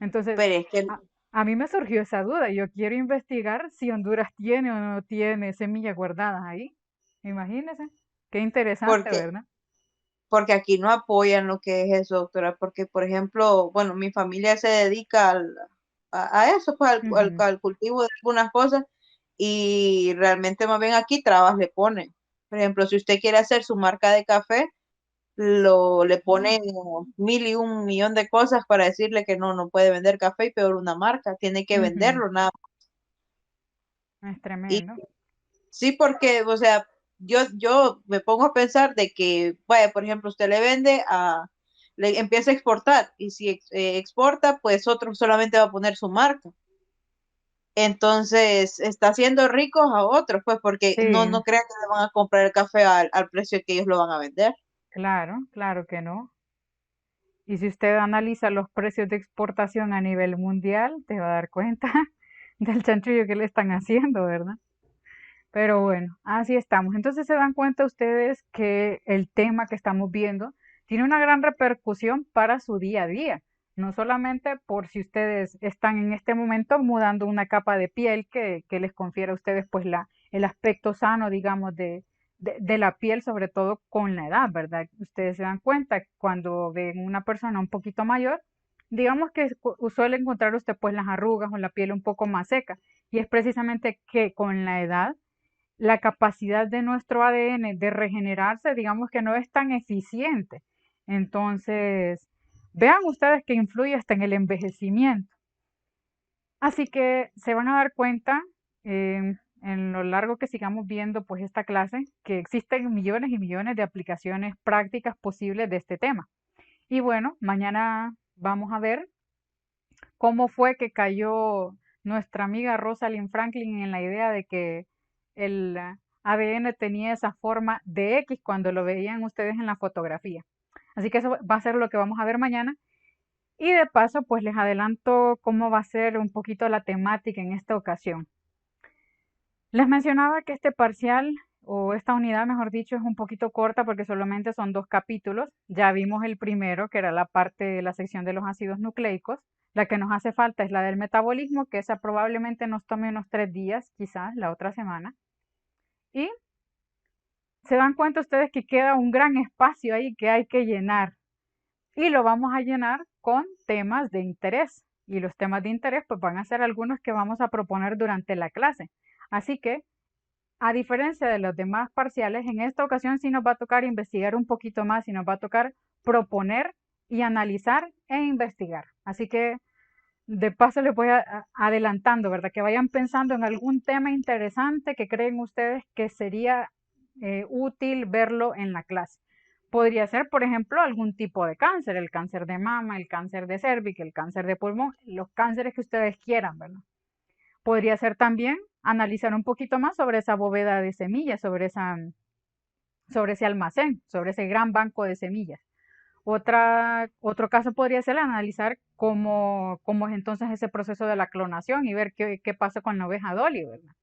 [SPEAKER 2] Entonces,
[SPEAKER 3] pero es que
[SPEAKER 2] a, a mí me surgió esa duda. Yo quiero investigar si Honduras tiene o no tiene semillas guardadas ahí. Imagínese. Qué interesante,
[SPEAKER 3] porque
[SPEAKER 2] ¿verdad?
[SPEAKER 3] porque aquí no apoyan lo que es eso, doctora, porque por ejemplo, bueno, mi familia se dedica a eso, pues
[SPEAKER 2] Ujú.
[SPEAKER 3] al cultivo de algunas cosas y realmente más bien aquí trabas le ponen. Por ejemplo, si usted quiere hacer su marca de café, le ponen 1.000 y 1 millón de cosas para decirle que no puede vender café y peor una marca, tiene que
[SPEAKER 2] Ujú.
[SPEAKER 3] venderlo nada.
[SPEAKER 2] Es
[SPEAKER 3] Y
[SPEAKER 2] tremendo.
[SPEAKER 3] sí, porque, o sea, yo me pongo a pensar de que, vaya, por ejemplo, usted le vende le empieza a exportar y si exporta, pues otro solamente va a poner su marca. Entonces, está haciendo ricos a otros, pues, porque
[SPEAKER 2] Sí,
[SPEAKER 3] no crean que le van a comprar el café al precio que ellos lo van a vender.
[SPEAKER 2] claro, claro que no. Y si usted analiza los precios de exportación a nivel mundial, te va a dar cuenta del chanchullo que le están haciendo, ¿verdad? Pero bueno, así estamos. Entonces se dan cuenta ustedes que el tema que estamos viendo tiene una gran repercusión para su día a día. No solamente por si ustedes están en este momento mudando una capa de piel que les confiere a ustedes pues el aspecto sano, digamos, de la piel, sobre todo con la edad, ¿verdad? Ustedes se dan cuenta que cuando ven una persona un poquito mayor, digamos que suele encontrar usted pues las arrugas o la piel un poco más seca. Y es precisamente que con la edad, la capacidad de nuestro ADN de regenerarse, digamos que no es tan eficiente. Entonces, vean ustedes que influye hasta en el envejecimiento. Así que se van a dar cuenta en lo largo que sigamos viendo pues esta clase que existen millones y millones de aplicaciones prácticas posibles de este tema. Y bueno, mañana vamos a ver cómo fue que cayó nuestra amiga Rosalind Franklin en la idea de que el ADN tenía esa forma de X cuando lo veían ustedes en la fotografía. Así que eso va a ser lo que vamos a ver mañana. Y de paso, pues les adelanto cómo va a ser un poquito la temática en esta ocasión. Les mencionaba que este parcial, o esta unidad, mejor dicho, es un poquito corta porque solamente son 2 capítulos. Ya vimos el primero, que era la parte de la sección de los ácidos nucleicos. La que nos hace falta es la del metabolismo, que esa probablemente nos tome unos 3 días, quizás la otra semana. Y se dan cuenta ustedes que queda un gran espacio ahí que hay que llenar. Y lo vamos a llenar con temas de interés. Y los temas de interés pues van a ser algunos que vamos a proponer durante la clase. Así que, a diferencia de los demás parciales, en esta ocasión sí nos va a tocar investigar un poquito más y nos va a tocar proponer y analizar e investigar. Así que, de paso les voy adelantando, ¿verdad? Que vayan pensando en algún tema interesante que creen ustedes que sería útil verlo en la clase. Podría ser, por ejemplo, algún tipo de cáncer, el cáncer de mama, el cáncer de cervix, el cáncer de pulmón, los cánceres que ustedes quieran, ¿verdad? Podría ser también analizar un poquito más sobre esa bóveda de semillas, sobre ese almacén, sobre ese gran banco de semillas. Otro caso podría ser analizar cómo es entonces ese proceso de la clonación y ver qué pasa con la oveja Dolly, ¿verdad?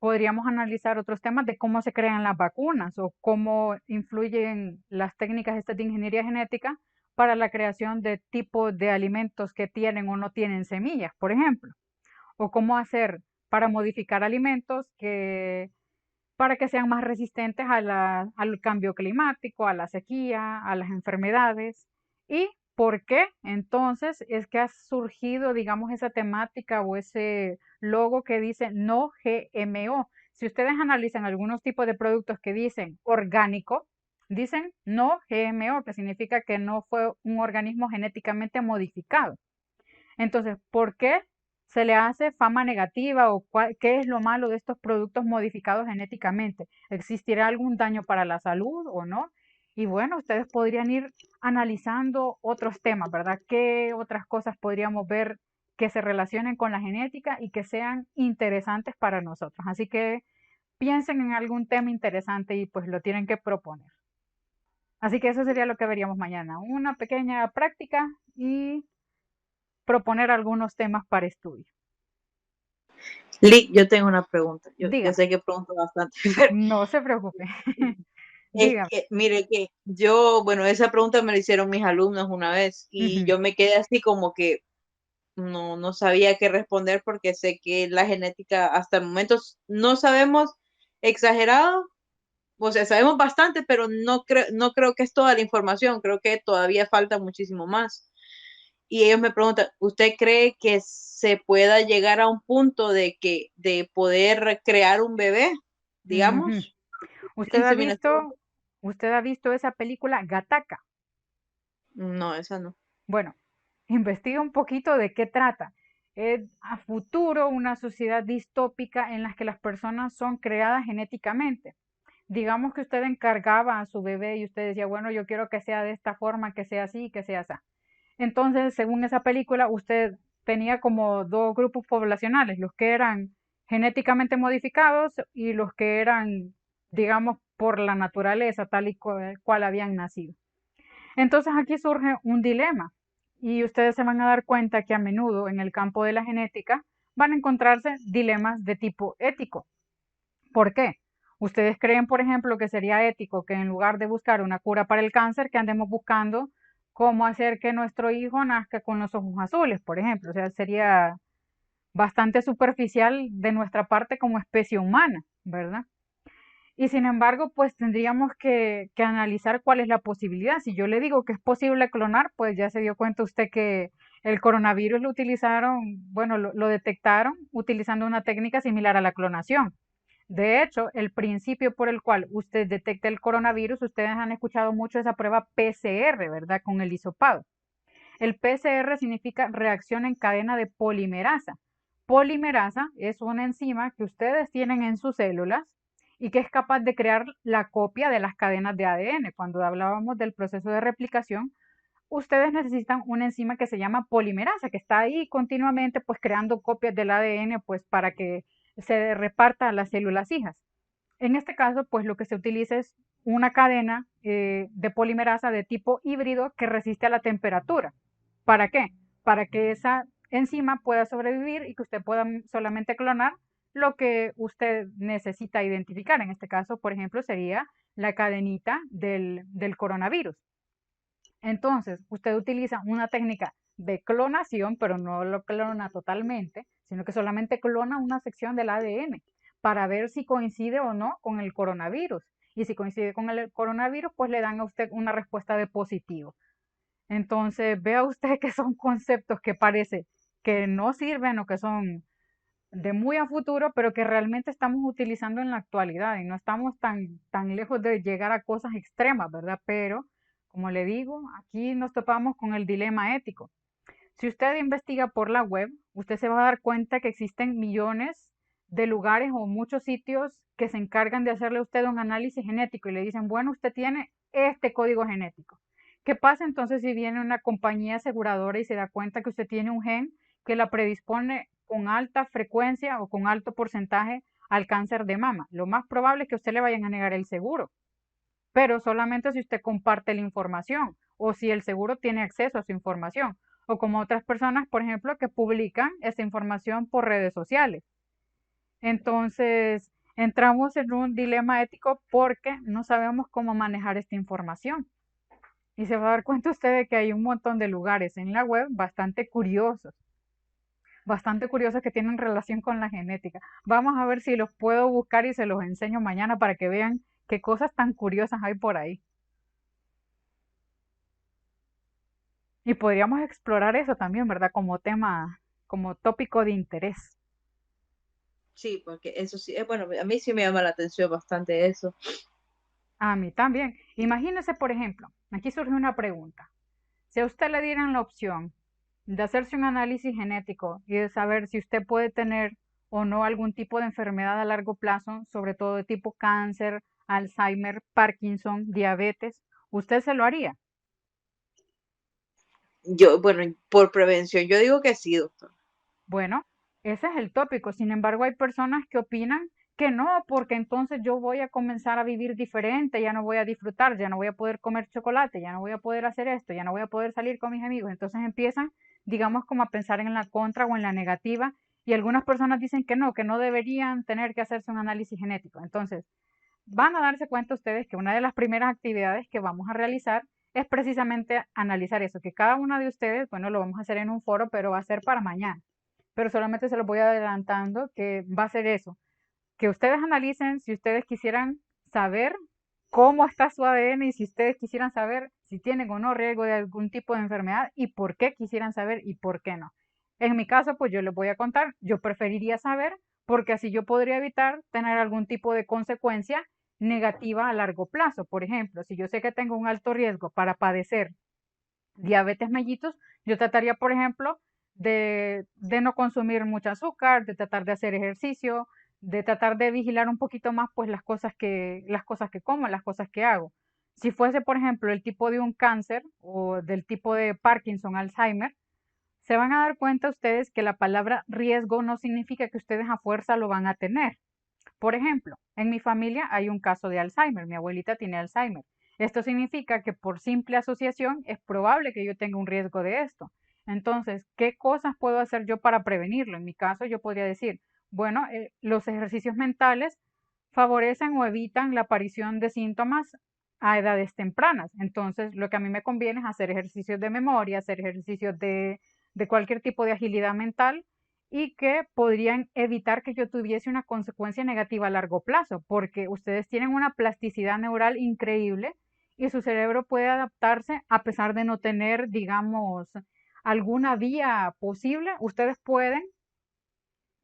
[SPEAKER 2] Podríamos analizar otros temas de cómo se crean las vacunas o cómo influyen las técnicas estas de ingeniería genética para la creación de tipos de alimentos que tienen o no tienen semillas, por ejemplo. O cómo hacer para modificar alimentos para que sean más resistentes al cambio climático, a la sequía, a las enfermedades. ¿Y por qué entonces es que ha surgido, digamos, esa temática o ese logo que dice no GMO? Si ustedes analizan algunos tipos de productos que dicen orgánico, dicen no GMO, que significa que no fue un organismo genéticamente modificado. Entonces, ¿por qué se le hace fama negativa o qué es lo malo de estos productos modificados genéticamente? ¿Existirá algún daño para la salud o no? Y bueno, ustedes podrían ir analizando otros temas, ¿verdad? ¿Qué otras cosas podríamos ver que se relacionen con la genética y que sean interesantes para nosotros? Así que piensen en algún tema interesante y pues lo tienen que proponer. Así que eso sería lo que veríamos mañana, una pequeña práctica y proponer algunos temas para estudio.
[SPEAKER 3] Lick, yo tengo una pregunta. Yo
[SPEAKER 2] Dígame.
[SPEAKER 3] sé que pregunto bastante, pero
[SPEAKER 2] No se preocupe.
[SPEAKER 3] es
[SPEAKER 2] Dígame.
[SPEAKER 3] que, mire que yo, bueno, esa pregunta me la hicieron mis alumnos una vez y
[SPEAKER 2] Ujú.
[SPEAKER 3] yo me quedé así como que no sabía qué responder porque sé que la genética hasta el momento no sabemos exagerado, o sea, sabemos bastante, pero no creo que es toda la información, creo que todavía falta muchísimo más. Y ellos me preguntan, ¿usted cree que se pueda llegar a un punto de poder crear un bebé,
[SPEAKER 2] Ujú.
[SPEAKER 3] digamos?
[SPEAKER 2] ¿Usted ha
[SPEAKER 3] Inseminación.
[SPEAKER 2] visto, usted ha visto esa película Gattaca?
[SPEAKER 3] No, esa no.
[SPEAKER 2] Bueno, investiga un poquito de qué trata. Es a futuro una sociedad distópica en la que las personas son creadas genéticamente. Digamos que usted encargaba a su bebé y usted decía, bueno, yo quiero que sea de esta forma, que sea así, que sea así. Entonces, según esa película, usted tenía como 2 grupos poblacionales, los que eran genéticamente modificados y los que eran, digamos, por la naturaleza, tal y cual habían nacido. Entonces aquí surge un dilema y ustedes se van a dar cuenta que a menudo en el campo de la genética van a encontrarse dilemas de tipo ético. ¿Por qué? Ustedes creen, por ejemplo, que sería ético que en lugar de buscar una cura para el cáncer, que andemos buscando cómo hacer que nuestro hijo nazca con los ojos azules, por ejemplo. O sea, sería bastante superficial de nuestra parte como especie humana, ¿verdad? Y sin embargo, pues tendríamos que analizar cuál es la posibilidad. Si yo le digo que es posible clonar, pues ya se dio cuenta usted que el coronavirus lo utilizaron, bueno, lo detectaron utilizando una técnica similar a la clonación. De hecho, el principio por el cual usted detecta el coronavirus, ustedes han escuchado mucho esa prueba PCR, ¿verdad? Con el hisopado. El PCR significa reacción en cadena de polimerasa. Polimerasa es una enzima que ustedes tienen en sus células y que es capaz de crear la copia de las cadenas de ADN. Cuando hablábamos del proceso de replicación, ustedes necesitan una enzima que se llama polimerasa, que está ahí continuamente pues creando copias del ADN pues para que se reparta a las células hijas. En este caso, pues lo que se utiliza es una cadena de polimerasa de tipo híbrido que resiste a la temperatura. ¿Para qué? Para que esa enzima pueda sobrevivir y que usted pueda solamente clonar lo que usted necesita identificar. En este caso, por ejemplo, sería la cadenita del coronavirus. Entonces, usted utiliza una técnica de clonación, pero no lo clona totalmente, sino que solamente clona una sección del ADN para ver si coincide o no con el coronavirus. Y si coincide con el coronavirus, pues le dan a usted una respuesta de positivo. Entonces, vea usted que son conceptos que parece que no sirven o que son de muy a futuro, pero que realmente estamos utilizando en la actualidad y no estamos tan lejos de llegar a cosas extremas, ¿verdad? Pero, como le digo, aquí nos topamos con el dilema ético. Si usted investiga por la web, usted se va a dar cuenta que existen millones de lugares o muchos sitios que se encargan de hacerle a usted un análisis genético y le dicen, bueno, usted tiene este código genético. ¿Qué pasa entonces si viene una compañía aseguradora y se da cuenta que usted tiene un gen que la predispone con alta frecuencia o con alto porcentaje al cáncer de mama? Lo más probable es que a usted le vayan a negar el seguro, pero solamente si usted comparte la información o si el seguro tiene acceso a su información, o como otras personas, por ejemplo, que publican esta información por redes sociales. Entonces, entramos en un dilema ético porque no sabemos cómo manejar esta información. Y se va a dar cuenta usted de que hay un montón de lugares en la web bastante curiosos que tienen relación con la genética. Vamos a ver si los puedo buscar y se los enseño mañana para que vean qué cosas tan curiosas hay por ahí. Y podríamos explorar eso también, ¿verdad? Como tema, como tópico de interés.
[SPEAKER 3] Sí, porque eso sí, bueno, a mí sí me llama la atención bastante eso.
[SPEAKER 2] A mí también. Imagínese, por ejemplo, aquí surge una pregunta. Si a usted le dieran la opción de hacerse un análisis genético y de saber si usted puede tener o no algún tipo de enfermedad a largo plazo, sobre todo de tipo cáncer, Alzheimer, Parkinson, diabetes, ¿usted se lo haría?
[SPEAKER 3] Yo, bueno, por prevención, yo digo que sí, doctor.
[SPEAKER 2] Bueno, ese es el tópico. Sin embargo, hay personas que opinan que no, porque entonces yo voy a comenzar a vivir diferente, ya no voy a disfrutar, ya no voy a poder comer chocolate, ya no voy a poder hacer esto, ya no voy a poder salir con mis amigos. Entonces empiezan, digamos, como a pensar en la contra o en la negativa. Y algunas personas dicen que no deberían tener que hacerse un análisis genético. Entonces, van a darse cuenta ustedes que una de las primeras actividades que vamos a realizar es precisamente analizar eso, que cada una de ustedes, bueno, lo vamos a hacer en un foro, pero va a ser para mañana, pero solamente se los voy adelantando que va a ser eso, que ustedes analicen si ustedes quisieran saber cómo está su ADN y si ustedes quisieran saber si tienen o no riesgo de algún tipo de enfermedad y por qué quisieran saber y por qué no. En mi caso, pues yo les voy a contar, yo preferiría saber porque así yo podría evitar tener algún tipo de consecuencia negativa a largo plazo. Por ejemplo, si yo sé que tengo un alto riesgo para padecer diabetes mellitus, yo trataría, por ejemplo, de no consumir mucho azúcar, de tratar de hacer ejercicio, de tratar de vigilar un poquito más pues las cosas que como, las cosas que hago. Si fuese, por ejemplo, el tipo de un cáncer o del tipo de Parkinson, Alzheimer, se van a dar cuenta ustedes que la palabra riesgo no significa que ustedes a fuerza lo van a tener. Por ejemplo, en mi familia hay un caso de Alzheimer, mi abuelita tiene Alzheimer. Esto significa que por simple asociación es probable que yo tenga un riesgo de esto. Entonces, ¿qué cosas puedo hacer yo para prevenirlo? En mi caso, yo podría decir, bueno, los ejercicios mentales favorecen o evitan la aparición de síntomas a edades tempranas. Entonces, lo que a mí me conviene es hacer ejercicios de memoria, hacer ejercicios de cualquier tipo de agilidad mental y que podrían evitar que yo tuviese una consecuencia negativa a largo plazo, porque ustedes tienen una plasticidad neural increíble y su cerebro puede adaptarse a pesar de no tener, digamos, alguna vía posible. Ustedes pueden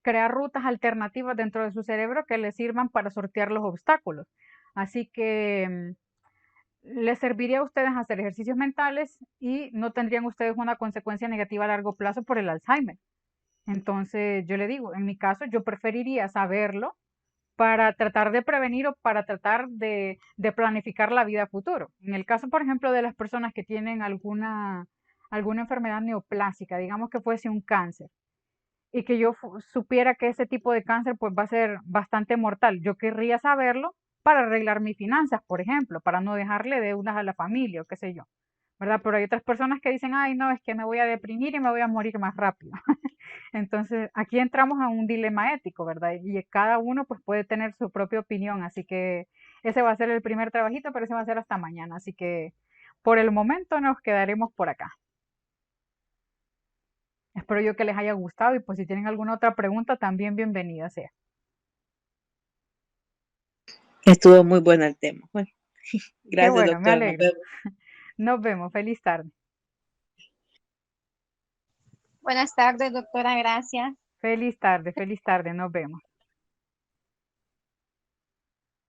[SPEAKER 2] crear rutas alternativas dentro de su cerebro que les sirvan para sortear los obstáculos. Así que les serviría a ustedes hacer ejercicios mentales y no tendrían ustedes una consecuencia negativa a largo plazo por el Alzheimer. Entonces, yo le digo, en mi caso, yo preferiría saberlo para tratar de prevenir o para tratar de planificar la vida a futuro. En el caso, por ejemplo, de las personas que tienen alguna enfermedad neoplásica, digamos que fuese un cáncer, y que yo supiera que ese tipo de cáncer pues va a ser bastante mortal. Yo querría saberlo para arreglar mis finanzas, por ejemplo, para no dejarle deudas a la familia o qué sé yo, ¿verdad? Pero hay otras personas que dicen, ay, no, es que me voy a deprimir y me voy a morir más rápido. Entonces, aquí entramos a un dilema ético, ¿verdad? Y cada uno pues puede tener su propia opinión, así que ese va a ser el primer trabajito, pero ese va a ser hasta mañana, así que por el momento nos quedaremos por acá. Espero yo que les haya gustado y pues si tienen alguna otra pregunta también bienvenida sea.
[SPEAKER 3] Estuvo muy bueno el tema. Bueno,
[SPEAKER 2] Qué
[SPEAKER 3] gracias,
[SPEAKER 2] bueno, me
[SPEAKER 3] doctora. Nos
[SPEAKER 2] alegro.
[SPEAKER 3] vemos.
[SPEAKER 2] Nos vemos. Feliz tarde.
[SPEAKER 8] Buenas tardes, doctora, gracias.
[SPEAKER 2] Feliz tarde, feliz tarde. Nos vemos.